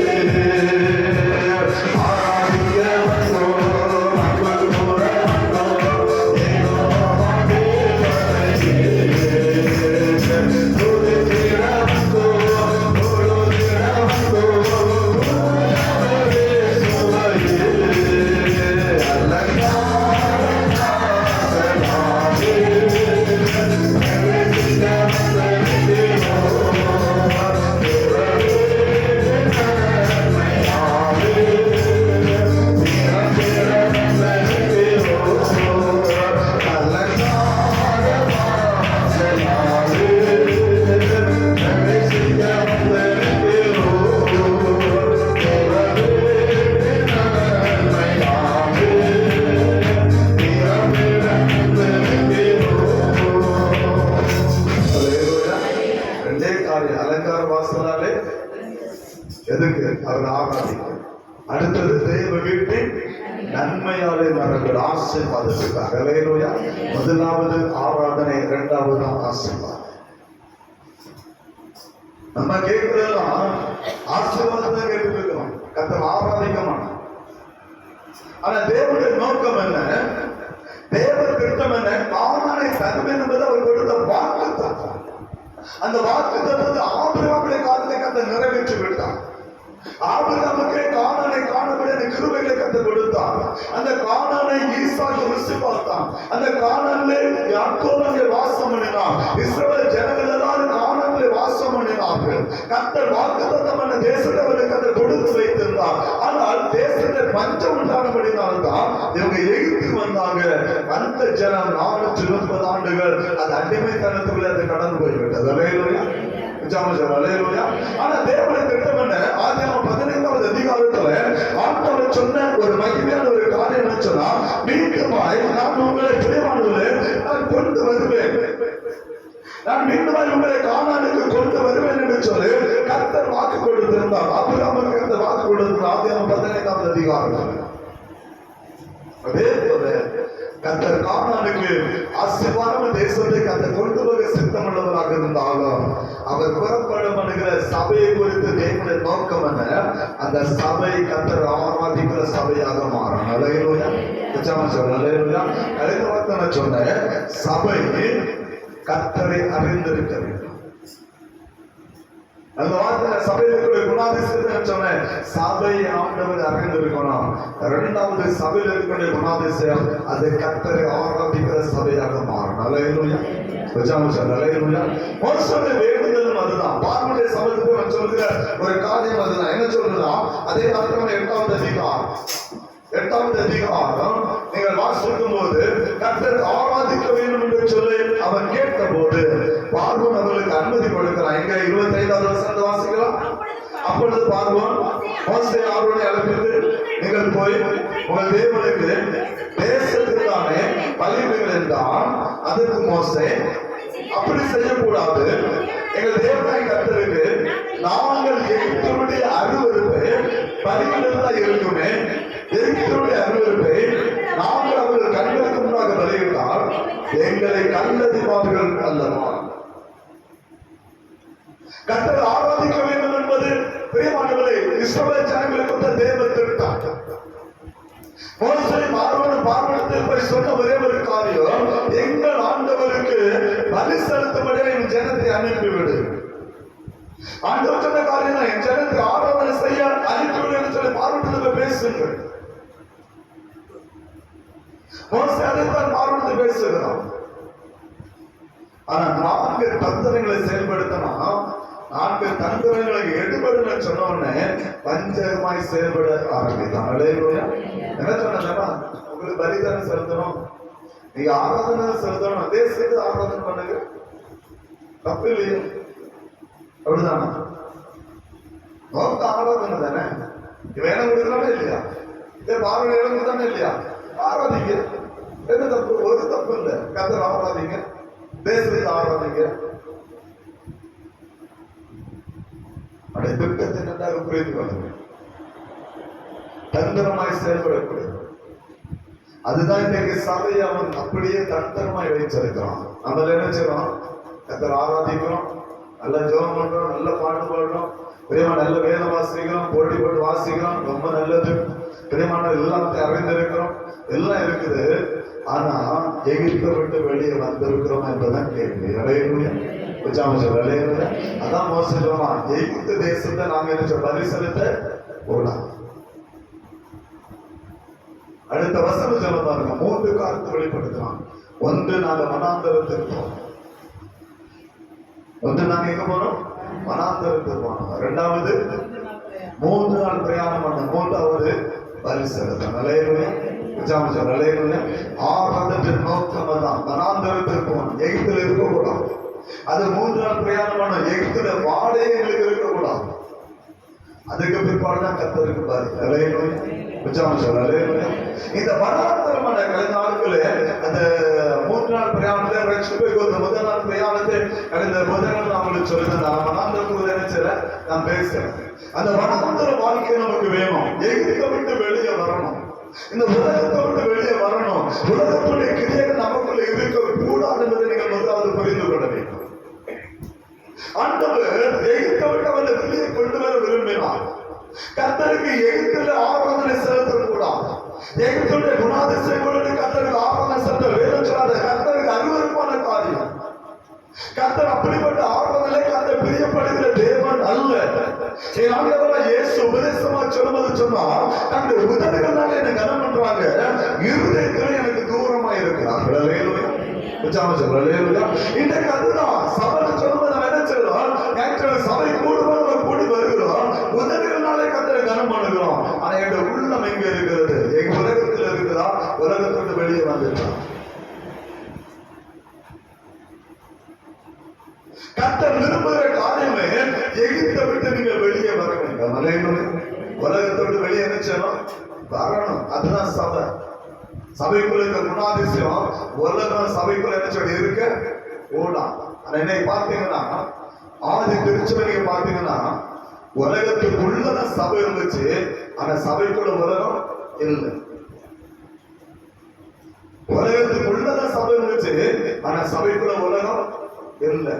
ஆராதிக்க வந்தோம், அன்பு கூற வந்தோம், யெகோவா தேவனையே எதுக்கு அவர் ஆராதிக்கும். அடுத்தது தேவ வீட்டின் நன்மையாலே மரங்கள் ஆசீர்வாதத்துக்காக. அல்லேலூயா. முதலாவது ஆராதனை, இரண்டாவது ஆசீர்வாதம். நம்ம கேட்கிறதெல்லாம் ஆசீர்வாதத்தை கேட்டு இருக்கிறோம், கர்த்தர் ஆராதிக்க மாட்டோம். ஆனா தேவனுடைய நோக்கம் என்ன? தேவ திட்டம் என்ன? கானானை தருவேன் என்பது அவர் கொடுத்த வாக்கு தத்தம். அந்த வாக்கு தத்தத்தை ஆபிரகாமுடைய காலத்தை கர்த்தர் நிறைவேற்றி விட்டார். ஆபிரகாமுக்கு கானானை காணப்பட கிருபைகளை கர்த்தர் கொடுத்தார். அந்த கானானை ஈசாக்கு ருசி பார்த்தான். அந்த கானானிலே யாக்கோபு அங்கே வாசம் பண்ணினார். இஸ்ரவேல் ஜனங்கள் எல்லாரும் கானானிலே வாசம் பண்ணினார்கள். கர்த்தர் வாக்குத்தத்தம் பண்ண தேசத்தை அவர்களுக்கு கர்த்தர் கொடுத்து வைத்திருந்தார். ஆனால் தேசத்தை பஞ்சம் உண்டானபடினால்தான் இவங்க எகிப்துக்கு வந்தாங்க. அந்த ஜனம் 430 ஆண்டுகள் அது அடிமைத்தனத்துக்குள்ள அது கடந்து போய்விட்டது. அல்லேலூயா. ஆனா தேவனுடைய திட்டம் என்ன? ஆதியாகமம் 15வது அதிகாரத்துல ஆண்டவர் சொன்ன ஒரு மகிமையான ஒரு காரியம் என்ன சொன்னா, மீண்டுமாய் நான் உங்களை பிரியமானவர்களே நான் கொண்டு வருவேன், நான் மீண்டுமாய் உங்களை கானானுக்கு கொண்டு வருவேன் என்று சொல்லி கர்த்தர் வாக்கு கொடுத்திருந்தார். ஆபிரகாமுக்கு கர்த்தர் வாக்கு கொடுத்திருந்தார். ஆதியாகமம் 15வது அதிகாரம். அதே போல கர்த்தர் கானானுக்கு ஆசீர்வாதமான தேசத்தை கர்த்தர் கொண்டு வர சித்தமுள்ளவராக இருந்தாலும் அவர் புறப்படும் என்கிற சபையை குறித்து தேவனுடைய நோக்கம் என்ன? அந்த சபை கர்த்தர் ஆராதிக்கிற சபையாக மாறும். அல்லேலூயா. அல்லேலூயா. கடைசி வார்த்தை நான் சொன்னேன், சபை கர்த்தரை அறிந்திருக்க வேண்டும். அந்த வார்த்தை சபையில குணாதிசயத்தை சொன்னேன், சபை ஆண்டவர் அறிந்திருக்கணும். இரண்டாவது சபையில் இருக்கக்கூடிய குணாதிசயம் அது கர்த்தரை ஆராதிக்கிற சபையாக மாறும். அல்லேலூயா. அல்லேலூயா. மோசேயுடைய வேண்டுதலும் அதுதான். பார்வோனுடைய சபைக்கு சொல்லுகிற ஒரு காரியம் அதுதான். என்ன சொல்றதா? அதே ஆதியாகமம் 8வது அதிகாரம் நீங்கள் வாசிக்கும் போது கர்த்தர் ஆராதிக்க வேண்டும் என்று சொல்லி அவன் கேட்ட போது பார்வோன் அவர்களுக்கு அனுமதி கொடுக்கிறான். எங்க 25வது வசனத்தை வாசிக்கலாம். அப்பொழுது பார்வோன் மோசேயை ஆரோனை அழைப்பித்து, நீங்கள் போய் உங்கள் தேவனுக்கு தேசத்திற்கான பலிபீடங்கள் என்றால் அதற்கு மோசே அப்படி செய்யக்கூடாது, எங்கள் தேவனாய் கர்த்தருக்கு நாங்கள் எகிப்தினுடைய அருவருப்பை பலிபீடத்தில் இருக்குமே, எகிப்தினுடைய அருவருப்பை நாங்கள் அவர்கள் கண்களுக்கு முன்னாக பலியிட்டால் எங்களை கல்லதிப்பார்கள் அல்லவா. கர்த்தரை ஆராதிக்க வேண்டும் என்பது பிரியமானவர்களே இஸ்ரவேல் ஜனங்களுக்கு தேவ திட்டம். இடத்தில் போய் சொன்ன ஒரே ஒரு காரியம், எங்கள் ஆண்டவருக்கு பலி செலுத்தும்படியாக என் ஜனத்தை அனுப்பிவிடு. ஆண்டவர் சொன்ன காரியம் தான், என் ஜனத்தை ஆராதனை செய்ய அனுப்பிவிடு என்று சொல்லி பார்வனிடத்தில் பேசுங்கள். மோசே அதைத்தான் பார்வனிடத்தில் பேசுகிறான். ஆனா 4 தந்திரங்களை செயல்படுத்தணும். 4 தந்திரங்களுக்கு எடுபடுன்னு சொன்ன உடனே பஞ்சமாய் செயல்பட ஆரம்பித்தான். என்ன சொன்னா, உங்களுக்கு பலிதானம் செலுத்தணும், நீங்க ஆராதனை செலுத்தணும், அதே செய்து ஆராதனை பண்ணுங்க, தப்பு இல்லையா? அப்படிதானா? நோக்க ஆராதனை தானே, வேலை கொடுக்கலாமே இல்லையா? இதே பார்வை இடம் தானே இல்லையா? ஆராதிங்க, என்ன தப்பு? ஒரு தப்பு இல்லை. கர்த்தர் ஆராதிங்க, தேசத்தை ஆராதிங்க. திட்டத்தை நன்றாக புரிந்து கொள்ளுங்க. தந்திரமாய் செயல்படக்கூடாது. அதுதான் இன்னைக்கு சபையை அவன் அப்படியே தந்திரமாய் வைச்சிருக்கிறான். நம்ம என்ன செய்யறோம்? கர்த்தர் ஆராதிக்கிறோம், நல்ல ஜெபம் பண்றோம், நல்ல பாட்டு பாடுறோம், பிரியமான நல்ல வேதம் வாசிக்கிறோம், போட்டி போட்டு வாசிக்கிறோம், ரொம்ப நல்லது, பிரியமான எல்லாத்தையும் அறிந்திருக்கிறோம், எல்லாம் இருக்குது. ஆனா எகிப்தை விட்டு வெளியே வந்திருக்கிறோம் என்பதுதான் கேள்வி. அதான் மோசே சொல்லுவான், எகிப்து தேசத்தை நாங்க என்ன பலி செலுத்த போலாம். அடுத்த வசனம் சொல்ல பாருங்க, 3 காரியத்தை வெளிப்படுத்தலாம். ஒன்று, நாங்க வனாந்தரத்துக்கு போனோம். ஒன்று, நாங்க எங்க போனோம்? வனாந்தரத்துக்கு போனோம். 2வது 3 நாள் பிரயாணம் பண்ண. 3வது பலி செலுத்தணும். ஆராதத்தின் நோக்கம் தான் வனாந்தரத்திற்கு போகணும், எகிப்தில் இருக்கக்கூடாது. அது 3 நாள் பிரயாணம் பண்ண. எகிப்தில வாடகை எங்களுக்கு இருக்கக்கூடாது. அதுக்கு பிற்பாடுதான் கர்த்தருக்கு பாரு. இந்த வனாந்தரமான கடந்த நாட்களே அந்த 3 நாள் பிரயாணத்தை முதல் நாள் பிரயாணத்தை கடந்த முதல் நாள் அவங்களுக்கு சொல்லியிருந்தேன். வனாந்தரத்துக்கு நினைச்சல நான் பேசுறேன். அந்த வனாந்தர வாழ்க்கை நமக்கு வேணும். எகிப்தை விட்டு வெளியே வரணும், இந்த உலகத்தை விட்டு வெளியே வரணும். உலகத்துடைய கிரியைகள் நமக்குள்ள இருக்க கூடாது என்பதை நீங்கள் முதலாவது புரிந்து கொள்ள வேண்டும். ஆண்டவர் எகிப்தை விட்டு அவரை வெளியே கொண்டு வர விரும்பினார். கர்த்தருக்கு எகிப்தில் ஆராதனை செலுத்தக்கூடாது. எகிப்துடைய குணாதிசயங்களோடு கர்த்தருக்கு ஆராதனை செலுத்த வேதம் சொல்லாத. கர்த்தருக்கு அருவருப்பான காரியம். கர்த்தர் அப்படிப்பட்ட ஆராதனை கர்த்தர் பிரியப்படுகிற தேவன் அல்ல. இயேசு உபதேசமா சொல்லுவது சொன்னா, தன்னுடைய உதடுகளால் என்ன கனம் பண்றாங்க, இருதயத்தில் எனக்கு தூரமா இருக்கிறார்கள். இன்றைக்கு அதுதான் சபை சொல்லுவது. என்ன சொல்றோம்? சபை கூடுவது கூடி வருகிறோம், உதடுகளாலே கர்த்தரை கனம் பண்ணுகிறோம். ஆனா எங்க உள்ளம் எங்க இருக்கிறது? எங்க உலகத்தில் இருக்குதா? உலகத்தோடு வெளியே வந்துட்டான். கர்த்தர் விரும்புகிற காரியமே எகிப்தை விட்டு நீங்க வெளியே வர வேண்டும். உலகத்தோடு வெளியே நினைச்சோம் வரணும். அதுதான் சபை. சபைக்குள்ள இருக்க குணாதிசயம் உலகம் சபைக்குள்ள என்ன சொல்லி இருக்க ஓடாம். ஆனா இன்னைக்கு பாத்தீங்கன்னா, ஆதி திருச்சபை நீங்க பாத்தீங்கன்னா, உலகத்துக்குள்ளதான் சபை இருந்துச்சு, ஆனா சபைக்குள்ள உலகம் இல்லை. உலகத்துக்குள்ளதான் சபை இருந்துச்சு, ஆனா சபைக்குள்ள உலகம் இல்லை.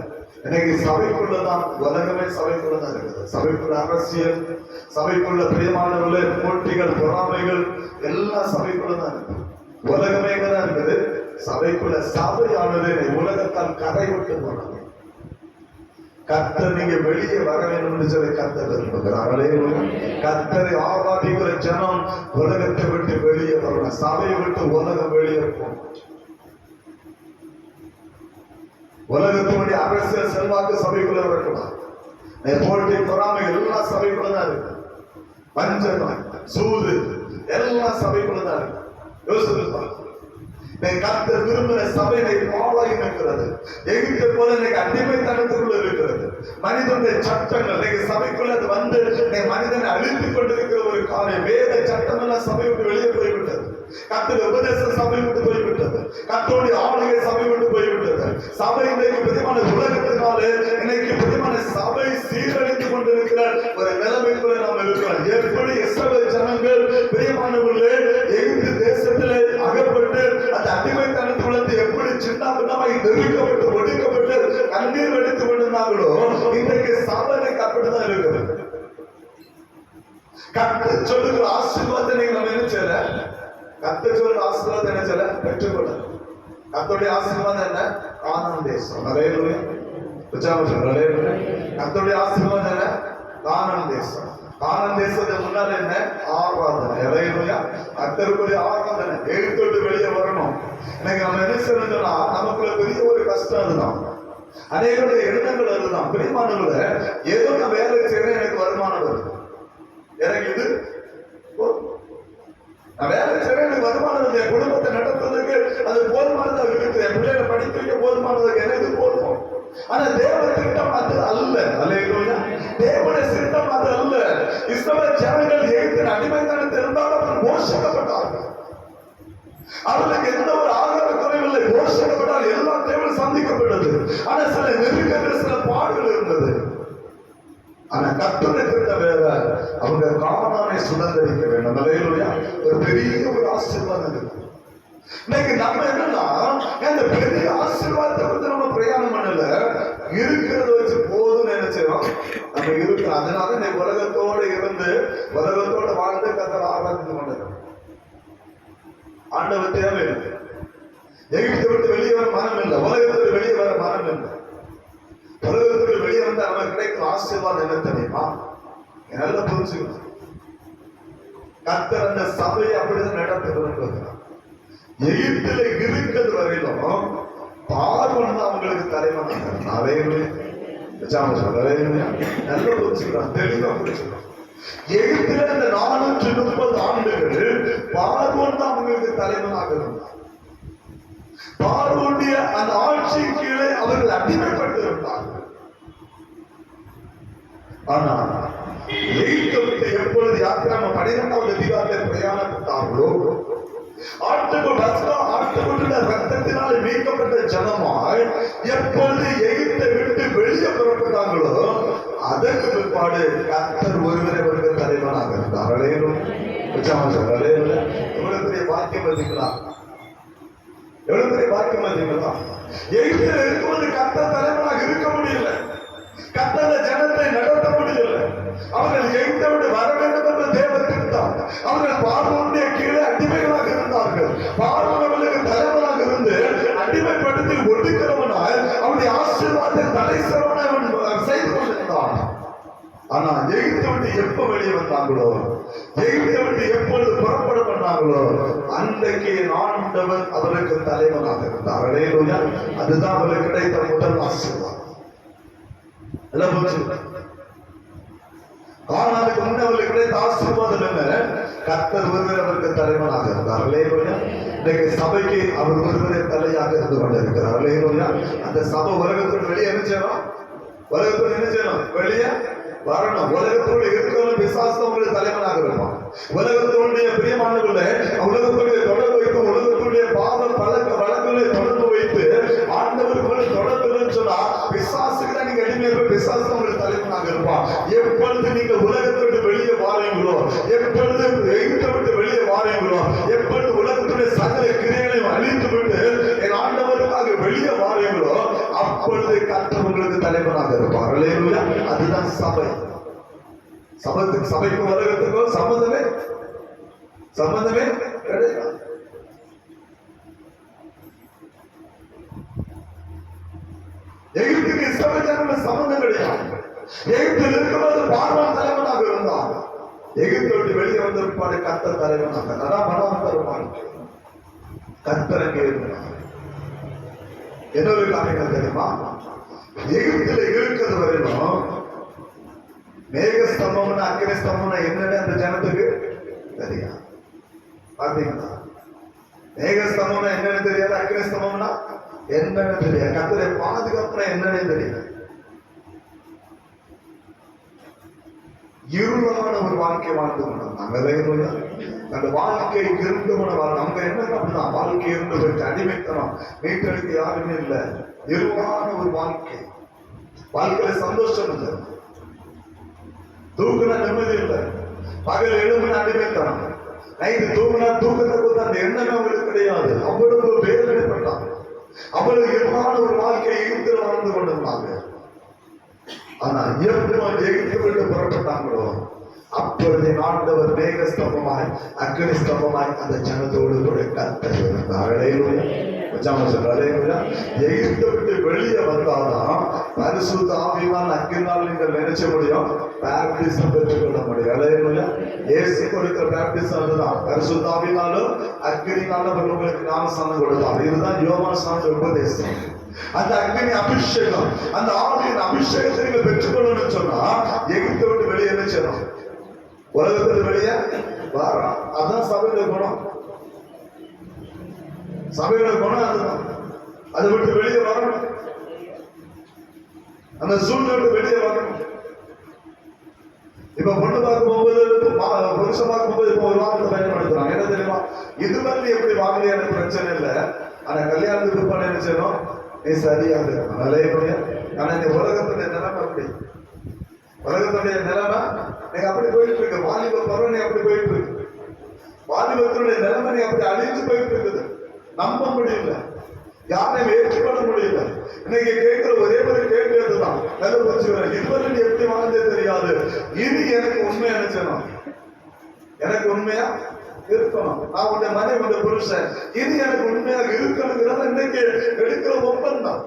இன்னைக்கு சபைக்குள்ளதான் உலகமே சபைக்குள்ளதான் இருக்குது. சபைக்குள்ள அரசியல், சபைக்குள்ள பிரியமானவர்களே போட்டிகள், பொறாமைகள் எல்லாம் சபைக்குள்ளதான் இருக்கு. உலகமே தான் இருக்குது. சபைக்குள்ள சபையானது உலகத்தால் கரை விட்டு போனது. கர்த்தர் நீங்க வெளியே வர வேண்டும் என்று சொல்லி கர்த்தர் விரும்புகிறார்களே. கர்த்தரை ஆராதிக்கிற ஜனம் உலகத்தை விட்டு வெளியே வரணும். சபையை விட்டு உலகம் வெளியே போகும். உலகத்தினுடைய அரசியல் செல்வாக்கு சபைக்குள்ள வரக்கூடாது. போட்டி பொறாமை எல்லாம் சபைக்குள்ளதான் இருக்கு. பஞ்சம், சூது எல்லாம் சபைக்குள்ளதான் இருக்கு. யோசித்து கர்த்தர் விரும்புகிற சபையை பாழாய் இருக்கிறது. எகிப்தை போல இன்னைக்கு அடிமைத்தனத்துக்குள்ள இருக்கிறது. மனிதனுடைய சட்டங்கள் இன்னைக்கு சபைக்குள்ள வந்து மனிதனை அழித்துக் கொண்டிருக்கிற ஒரு காரியம். வேத சட்டம் எல்லாம் சபை விட்டு வெளியே போய்விட்டது. கர்த்தர் உபதேச சபை விட்டு போய்விட்டது. கர்த்தருடைய ஆளுகை சபை விட்டு போய்விட்டது. சபை இன்னைக்கு பிரியமான உலகத்தினாலே இன்னைக்கு பிரியமான சபை சீரழிந்து கொண்டிருக்கிற ஒரு நிலைமைக்குள்ள நாம் இருக்கிறோம். எப்படி இஸ்ரவேல் ஜனங்கள் பிரியமானவர்களே எகிப்து தேசத்திலே அகப்பட்டு அந்த அடிமைத்தனத்துக்குள்ள எப்படி சின்ன பின்னமாய் நெருக்கப்பட்டு ஒடுக்கப்பட்டு கண்ணீர் வெடித்துக் கொண்டிருந்தாங்களோ, இன்றைக்கு சபை அப்படிதான் இருக்கிறது. கர்த்தர் சொல்லுகிற ஆசீர்வாதத்தை நம்ம என்ன செய்யல? கர்த்தர் சொல்லுகிற ஆசீர்வாதத்தை என்ன செய்யல? பெற்றுக்கொள்ள. கர்த்தருடைய ஆசீர்வாதம் என்ன? கானான் தேசம். அல்லேலூயா. கர்த்தருடைய ஆசீர்வாதம் என்ன? கானான் தேசம். கானான் தேசத்துக்கு முன்னால என்ன? ஆராதனை. அல்லேலூயா. கர்த்தருக்குரிய ஆராதனை. எழுத்தோட்டு வெளியே வரணும். இன்னைக்கு நம்ம என்ன செய்யணும்னா, நமக்குள்ள பெரிய ஒரு கஷ்டம் அதுதான். அநேகருடைய எண்ணங்கள் அதுதான். பிரியமானவர்கள, ஏதோ நான் வேலை செய்யறேன், எனக்கு வருமானம் வருது, எனக்கு இது நான் வேலை செய்யறேன், எனக்கு வருமானம் வருது, என் குடும்பத்தை நடத்துறதுக்கு அது போதுமானதாக இருக்கு, என் பிள்ளைகளை படிக்க வைக்க போதுமானதுக்கு எனக்கு போதும். ஆனா தேவ திட்டம் அது அல்ல. அல்லேலூயா. தேவனுடைய திட்டம் அது அல்ல. இஸ்ரவேல் ஜனங்கள் எகிப்தின் அடிமைத்தனத்தில் இருந்தாலும் அவர்கள் போஷிக்கப்பட்டார்கள். அவர்களுக்கு எந்த ஒரு ஆதார குறைவில்லை. போஷிக்கப்பட்டால் எல்லா தேவையும் சந்திக்கப்பட்டது. ஆனா சில நெருக்கங்கள், சில பாடுகள் இருந்தது. ஆனா கர்த்தருடைய திட்டம் வேற. அவங்க கானானை சுதந்திரிக்க வேண்டும். அல்லேலூயா. ஒரு பெரிய ஒரு ஆசீர்வாதம் இருக்கு. இன்னைக்கு நம்ம என்னன்னா, இந்த பெரிய ஆசீர்வாதத்தை பத்தி நம்ம பிரயாணம் பண்ணல, இருக்கிறத வச்சு போதும் நினைச்சோம். நம்ம இருக்கிறோம். அதனால நீ உலகத்தோட இருந்து உலகத்தோட வாழ்ந்து கர்த்தரை ஆராதித்து கொண்டிருக்கோம். ஆண்டவர் தேவையில்லை. எகிப்தை விட்டு வெளியே வர மனம் இல்லை. உலகத்துக்கு வெளியே வர மனம் இல்லை. உலகத்துக்கு வெளியே வந்தா நமக்கு கிடைக்கும் ஆசீர்வாதம் என்ன தெரியுமா? நல்லா புரிஞ்சுக்கணும். கர்த்தர் அந்த சபையை அப்படிதான் நடத்த விரும்புகிறார். எகிப்தில இருக்கிறது வரையிலும் பார்வன் தான் அவங்களுக்கு தலைவன். நல்லா புரிஞ்சுக்கிறான், தெளிவா புரிஞ்சுக்கிறான். எகிப்தில இந்த 430 ஆண்டுகள் பார்வோன் தான் அவங்களுக்கு தலைவனாக இருந்தார். பார்வோனுடைய அந்த ஆட்சியின் கீழே அவர்கள் அடிமைப்பட்டு இருந்தார்கள். ஆனா எகிப்தை எப்பொழுது யாத்திராம 12வது அதிகாரத்தில் பிரயாணப்பட்டார்களோ, ஆட்டுக்குள்ள ரத்தத்தினால் மீட்கப்பட்ட ஜனமாய் எப்பொழுது எகிப்தை விட்டு வெளியே புறப்பட்டாங்களோ, அதற்கு பிற்பாடு கர்த்தர் ஒருவரை அவர்கள் தலைவனாக இருந்தார். எவ்வளவு பெரிய பாக்கியம் பார்த்தீங்களா? எவ்வளவு பெரிய பாக்கியம் பார்த்தீங்களா? எகிப்தில் இருக்கும்போது கர்த்தர் தலைவனாக இருக்க முடியல. கர்த்தர் ஜனத்தை நடத்த முடியல. அவர்கள் எகிப்தை விட்டு வர வேண்டும் என்ற தேவ திட்டம். அவர்கள் பார்வோனுடைய கீழே அடிமைகளாக இருந்தார்கள். பார்வோன் அவர்களுக்கு தலைவனாக இருந்து அடிமைப்படுத்தி ஒடுக்கிறவனாய் அவருடைய ஆசீர்வாதத்தை தடை செய்து கொண்டிருந்தான். ஆனா எகிப்தை விட்டு எப்ப வெளியே வந்தாங்களோ, எகிப்தை விட்டு எப்பொழுது புறப்பட பண்ணாங்களோ, அன்றைக்கு ஆண்டவர் அவருக்கு தலைவனாக இருந்தார். அல்லேலூயா. அதுதான் அவருக்கு கிடைத்த முதல் ஆசீர்வாதம். கானானுக்கு முன்னவர்களுக்கு கிடைத்த ஆசீர்வாதம் என்ன? கர்த்தர் ஒருவர் அவருக்கு தலைவனாக இருந்தார். அல்லேலூயா. இன்னைக்கு சபைக்கு அவர் ஒருவரே தலையாக இருந்து கொண்டிருக்கிறார். அல்லேலூயா. அந்த சபை உலகத்தோடு வெளியே என்ன செய்யணும்? உலகத்தோடு என்ன செய்யணும்? வெளியே வரணும். உலகத்தோடு இருக்கிறவங்க விசுவாசத்தோடு தலைவனாக இருப்பான். உலகத்தோடைய பிரியமானவர்களே, உலகத்துடைய தொடர்பு வைத்து, உலகத்துடைய பாவம் பழக்க வழக்குகளை தொடர்பு வைத்து ஆண்டவர்களுடைய தொடர்புன்னு சொன்னா விசுவாசுக்கு தான் நீங்க அடிமையாக விசுவாசம் உங்களுக்கு தலைவனாக இருப்பான். எப்பொழுது நீங்க உலகத்தோடு வெளியே வாரீங்களோ, எப்பொழுது எகிப்தை விட்டு வெளியே வாரீங்களோ, எப்பொழுது உலகத்துடைய சகல கிரியைகளையும் அழித்து விட்டு என் ஆண்டவருக்காக வெளியே வாரீங்களோ, அப்பொழுது கர்த்தர் உங்களுக்கு தலைவனாக இருப்பார். அல்லேலூயா. அதுதான் சபை. சபைக்கும் உலகத்துக்கும் சம்பந்தமே கிடையாது. எகிப்துக்கு இஸ்ரவேல் ஜனங்களுக்கு சம்பந்தம் கிடையாது. எகிப்தில் இருக்கும்போது பார்வோன் தலைவனாக இருந்தார். எகிப்தை விட்டு வெளியே வந்த பிற்பாடு கர்த்தர் தலைவனாக. அதான் மனம் தருவான். கர்த்தர் அங்கே இருந்தார். இன்னொரு காரியங்கள் தெரியுமா? எகிப்தில இருக்கிறது வரையிலும் மேகஸ்தம்பம்னா அக்கினி ஸ்தம்பம்னா என்னன்னு அந்த ஜனத்துக்கு தெரியாது. பாத்தீங்களா? மேகஸ்தம்பம்னா என்னன்னு தெரியாது, அக்கினி ஸ்தம்பம்னா என்னன்னு தெரியாது, கர்த்தருடைய பாதுகாப்புனா என்னன்னு தெரியாது. இருளான ஒரு வாழ்க்கை வாழ்ந்து கொண்டாங்க. அந்த வாழ்க்கை இருந்தவன நம்ம என்ன அப்படிதான் வாழ்க்கை இருந்து போயிட்டு அடிமைத்தனம் மீட்டெடுக்க யாருமே இல்லை. இருளான ஒரு வாழ்க்கை. வாழ்க்கையில சந்தோஷம் இல்லை, தூக்குனா நிம்மதி இல்லை, பகல் எழுப்புனா அடிமைத்தனம், நைட்டு தூக்குனா தூக்கத்தை கொடுத்து அந்த எண்ணமே அவங்களுக்கு கிடையாது. அவ்வளவு வேதனைப்பட்டாங்க. அவ்வளவு இருளான ஒரு வாழ்க்கையை இருந்து வாழ்ந்து கொண்டிருந்தாங்க. ஆனா எப்போ எகிப்தை விட்டு புறப்பட்டாங்களோ, அப்பொழுது ஆண்டவர் மேக ஸ்தம்பமாய் அக்னி ஸ்தம்பமாய் அந்த ஜனத்தோடு கூட கர்த்தர் இருந்தார். எகிப்தை விட்டு வெளியே வந்தாதான் பரிசுத்த ஆவியினால் அக்கினால் நீங்கள் நினைச்ச முடியும், பேப்டிசம் பெற்றுக்கொள்ள முடியும். இயேசு கொடுக்கிற பேப்டிசம் அதுதான். பரிசுத்த ஆவியினாலும் அக்கினினாலும் உங்களுக்கு ஞானஸ்நானம் கொடுத்தார். இதுதான் யோவான் ஸ்நானத்தின் உபதேசம். அந்த அக்னி அபிஷேகம், அந்த ஆவியின் அபிஷேகத்தை நீங்கள் பெற்றுக்கொள்ளணும்னு சொன்னா எகிப்தை விட்டு வெளியே என்ன செய்யணும்? உலகத்தில் வெளியே வாரம். அதுதான் சபையில குணம். சபையில குணம் அதுதான். அதை விட்டு வெளியே வரணும். அந்த சூழ்நிலை வெளியே வரணும். இப்ப பொண்ணு பார்க்க போகும்போது, புருஷன் பார்க்கும் போது இப்போ ஒரு வாரத்தை பயன்படுத்துறாங்க. என்ன தெரியுமா? இது மாதிரி எப்படி வாங்கலையா எனக்கு பிரச்சனை இல்லை, ஆனா கல்யாணத்துக்கு பண்ண என்ன செய்யணும்? நீ சரியாக இருக்கணும். ஆனா இந்த உலகத்துடைய நிலைமை அப்படி, உலகத்துடைய நிலைமை நீங்க அப்படி போயிட்டு இருக்கு. வாலிப பருவனை அப்படி போயிட்டு இருக்கு. வாலிபத்தினுடைய நிலைமை அப்படி அழிஞ்சு போயிட்டு இருக்குது. நம்ப முடியல, யாரையும் ஏற்றுக்கொள்ள முடியல. இன்னைக்கு கேட்கிற ஒரே ஒரு கேள்வி அதுதான். இதுவரை எப்படி வாழ்ந்தே தெரியாது. இது எனக்கு உண்மையா நினைச்சணும், எனக்கு உண்மையா இருக்கணும். நான் உன்னை மனைவி, உன்னை புருஷன், இது எனக்கு உண்மையாக இருக்கணுங்கிறத இன்னைக்கு எடுக்கிற ஒப்பந்தம்.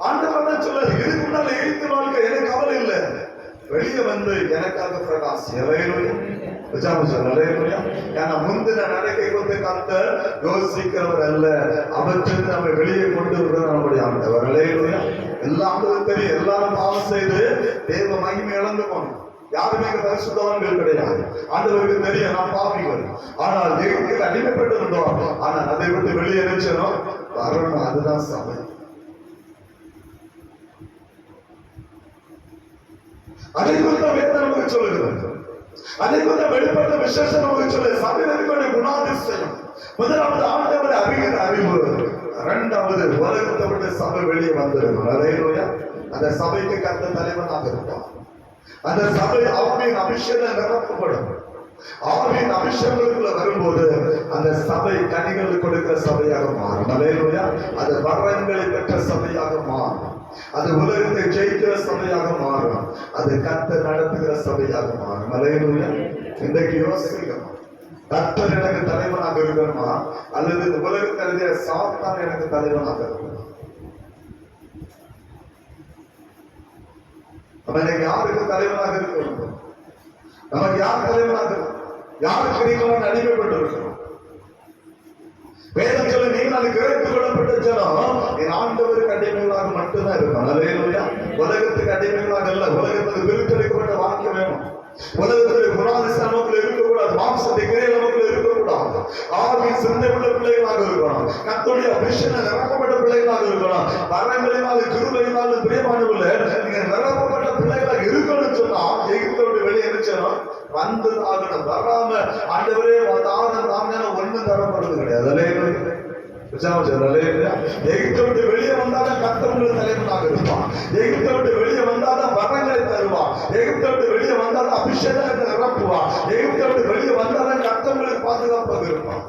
ஆண்டவன் சொல்ல இதுக்கு முன்னால எழுத்து வாழ்க்கை எனக்கு கவலை இல்லை, வெளியே வந்து எனக்காக பிரகாசம். முந்தின நடக்கை கொண்டு காத்த யோசிக்கிறவர் அல்ல, அவற்றில் நம்ம வெளியே கொண்டு வருவது நம்முடைய ஆண்டவர். எல்லாம் தெரியும். எல்லாரும் பாவம் செய்து தேவ மகிமை இழந்து போனோம். யாருமே பரிசுத்தவான்கள் கிடையாது. ஆண்டவருக்கு தெரியும் நாம் பாவிகள். ஆனால் தேவனுக்கு அடிமைப்பட்டிருந்தோம். ஆனால் அதை விட்டு வெளியே நினைச்சோம் வரணும். அதுதான் சபை. அதை குறித்த வேதம் நமக்கு சொல்லுகிறது. அதை குறித்த வெளிப்பட்ட விசேஷம் நமக்கு சொல்ல. சபையினருடைய குணாதிசயம். முதலாவது ஆண்டவரை அறிகிற அறிவு. இரண்டாவது உலகத்தை விட்டு சபை வெளியே வந்திருக்கும். அந்த சபைக்கு கர்த்தர் தலைவனாக இருப்பார். அந்த சபை ஆவியின் அபிஷேகம் நிரப்பப்படும். ஆவியின் அபிஷேகங்களுக்குள்ள வரும்போது அந்த சபை கனிகள் கொடுக்கிற சபையாக மாறும். அது வரங்களை பெற்ற சபையாக மாறும். அது உலகத்தை ஜெயிக்கிற சபையாக மாறும். அது கர்த்தர் நடத்துகிற சபையாக மாறும். இன்றைக்கு யோசிக்கணும், கர்த்தர் எனக்கு தலைவனாக இருக்கணுமா அல்லது இந்த உலகத்தை சாத்தான் எனக்கு தலைவனாக இருக்கணும்? நம்ம யாருக்கு தலைவனாக இருக்கணும்? நமக்கு யார் தலைவனாக இருக்கணும்? யாருக்கு நீங்கள் அடிமைப்பட்டு இருக்கணும்? வேதம் சொல்ல நீங்கள் கிரகித்துக் கொள்ளப்பட்ட ஜனம் என் ஆண்டவருக்கு அடிமைகளாக மட்டும்தான் இருக்கும். உலகத்துக்கு அடிமைகளாக அல்ல. உலகத்துக்கு பிரித்தெடுக்கப்பட்ட வாக்கியம் வேணும். உலகத்துடைய குணாதிசயம் நமக்குள்ள இருக்கக்கூடாது. மாம்சத்தை கிரை நமக்குள்ள இருக்கக்கூடாது. ஆவி சிந்தை உள்ள பிள்ளைகளாக இருக்கணும். கர்த்தருடைய அபிஷேகம் நிரப்பப்பட்ட பிள்ளைகளாக இருக்கணும். வரங்களினாலும் கிருபையினாலும் பிரியமானவர்களே, நீங்க நிரப்பப்பட்ட பிள்ளைகளாக இருக்கணும்னு சொன்னா எகிப்தோடு வெளியே நினைச்சோம் வந்து ஆகணும். வராம ஆண்டவரே ஒண்ணும் தரப்படுறது கிடையாது. எகிப்தை விட்டு வெளியே வந்தாலும் கர்த்தர் உங்களுக்கு தலைவனாக இருப்பான். எகிப்தை விட்டு வெளியே வந்தாலும் வரங்களை தருவான். எகிப்தை விட்டு வெளியே வந்தாலும் அபிஷேகத்தை நிரப்புவான். எகிப்தை விட்டு வெளியே வந்தாலும் கர்த்தர் உங்களுக்கு பாதுகாப்பாக இருப்பான்.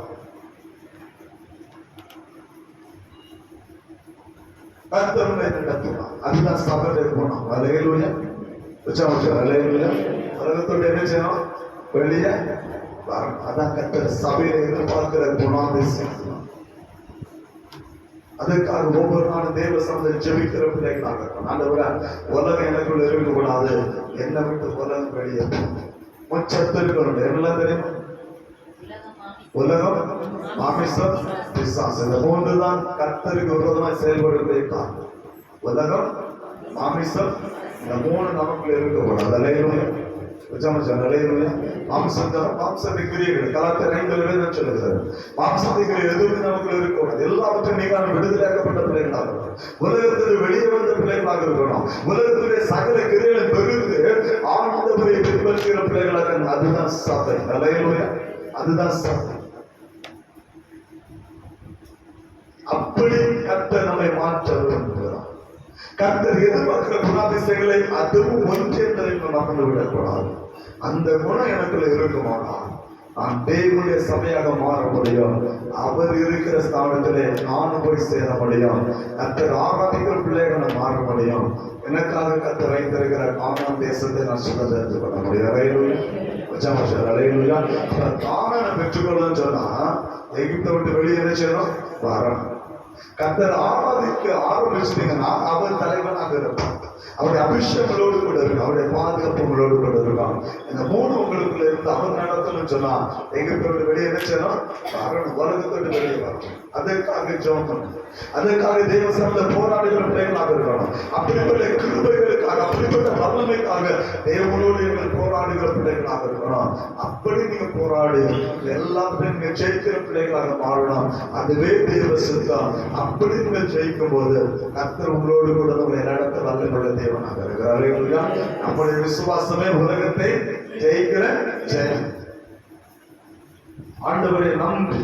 கர்த்தர் நடத்துவான். அதுதான் சபையில இருக்கணும். உலகத்தோட என்ன செய்யணும்? வெளியே வரணும். அதான் கர்த்தர் சபையில எதிர்பார்க்கிற குணாதிசயம். அதுக்காக ஒவ்வொரு நாளும் தேவ சமூகத்தில் ஜெபிக்கிற பிள்ளைகளாக இருக்கணும். ஆண்டவரே, உலகம் எனக்குள்ள இருக்கக்கூடாது, என்னை விட்டு உலகம் வெளியே முச்சத்து இருக்கணும். எல்லாம் தெரியும். உலகம், மாமிசம், பிசாசு, இந்த மூன்றுதான் கர்த்தருக்கு விரோதமாய் செயல்படுவதே காரணம். உலகம், மாமிசம், இந்த மூணு நமக்குள்ள இருக்கக்கூடாது. எல்லாவற்றையும் நீங்கள் விடுதலையாக்கப்பட்ட பிள்ளைகளாக இருக்கணும். உலகத்தில் வெளியே வந்த பிள்ளைகளாக இருக்கணும். உலகத்துடைய சகல கிரிகளை பெருந்து ஆண்டவரை பின்பற்றுகிற பிள்ளைகளாக. அதுதான் சபை. அதுதான் சபை. அப்படி கர்த்தர் நம்மை மாற்ற விரும்புகிறார். கர்த்தர் எதிர்பார்க்கிற குணாதிசயங்களை அதுவும் ஒன்று என்பதை மறந்து விடக்கூடாது. அந்த குணம் எனக்குள்ள இருக்குமானால் நான் தேவனுடைய சபையாக மாற முடியும். அவர் இருக்கிற ஸ்தானத்திலே நானும் போய் சேர முடியும். கர்த்தர் ஆராதிக்கிற பிள்ளைகளை மாற முடியும். எனக்காக கர்த்தர் வைத்திருக்கிற கானான் தேசத்தை நான் சுதந்திரத்துக் கொள்ள முடியும். கானானை பெற்றுக்கொள்ளணும்னு சொன்னா எகிப்தை விட்டு வெளியே என்ன செய்யணும்? வரணும். கர்த்தர் ஆரம்பிச்சிட்டீங்கன்னா அவர் தலைவனாக இருப்பார். அவருடைய அபிஷேகங்களோடு கூட இருக்கும். அவருடைய பாதுகாப்பு உங்களோடு கூட இருக்கும். இந்த 3 உங்களுக்குள்ள இருந்து அவர் நடத்தணும்னு சொன்னா எகிப்தோடு வெளியே என்ன செய்யணும்? வரணும். உலகத்தோடு வெளியே வரணும். அதற்காக ஜெபம் பண்ணணும். அதற்காக தேவ சமூகத்தில் போராடுகிற பிள்ளைகளாக இருக்கணும். அப்படிப்பட்ட கிருபைகளுக்காக, அப்படிப்பட்ட வல்லமைக்காக தேவனோடு நீங்கள் போராடுகிற பிள்ளைகளாக இருக்கணும். அப்படி நீங்க போராடி எல்லாத்தையும் நீங்க ஜெயிக்கிற பிள்ளைகளாக மாறணும். அதுவே தேவ சித்தம். அப்படி நீங்கள் ஜெயிக்கும் போது கர்த்தர் உங்களோடு கூட உங்களை நடத்த வல்லமையுள்ள தேவனாக இருக்கிறார். நம்முடைய விசுவாசமே உலகத்தை ஜெயிக்கிற ஜெயம். ஆண்டவரை நம்பி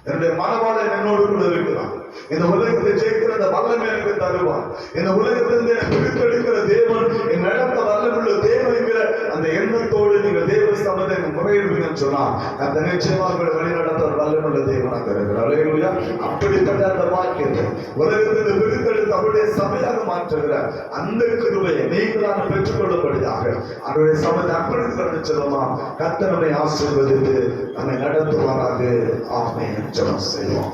என்னுடைய மனவாளன் என்னோடு கூட இருக்கிறான். இந்த உலகத்தை ஜெயிக்கிற அந்த வல்லமை எனக்கு தருவார். இந்த உலகத்திலிருந்து எனக்கு பிரித்தெடுக்கிற தேவன் என் நடத்த வல்லமுள்ள தேவன் என்கிற அந்த எண்ணத்தோடு நீங்கள் தேவ சமத்தை முறையிடுவீங்கன்னு சொன்னா அந்த நிச்சயமாக வழி நடத்த வல்லமுள்ள தேவனாக இருக்கிறார். அப்படிப்பட்ட அந்த வாக்கியத்தை உலகத்திலிருந்து பிரித்தெடுத்து அவருடைய சபையாக மாற்றுகிற அந்த கிருபையை நீங்களான பெற்றுக்கொள்ளபடியாக அவருடைய சமத்தை அர்ப்பணித்து சொல்லலாம். கர்த்தர் நம்மை ஆசீர்வதித்து நம்மை நடத்துவாராக. ஆமென். ஜெபம் செய்வோம்.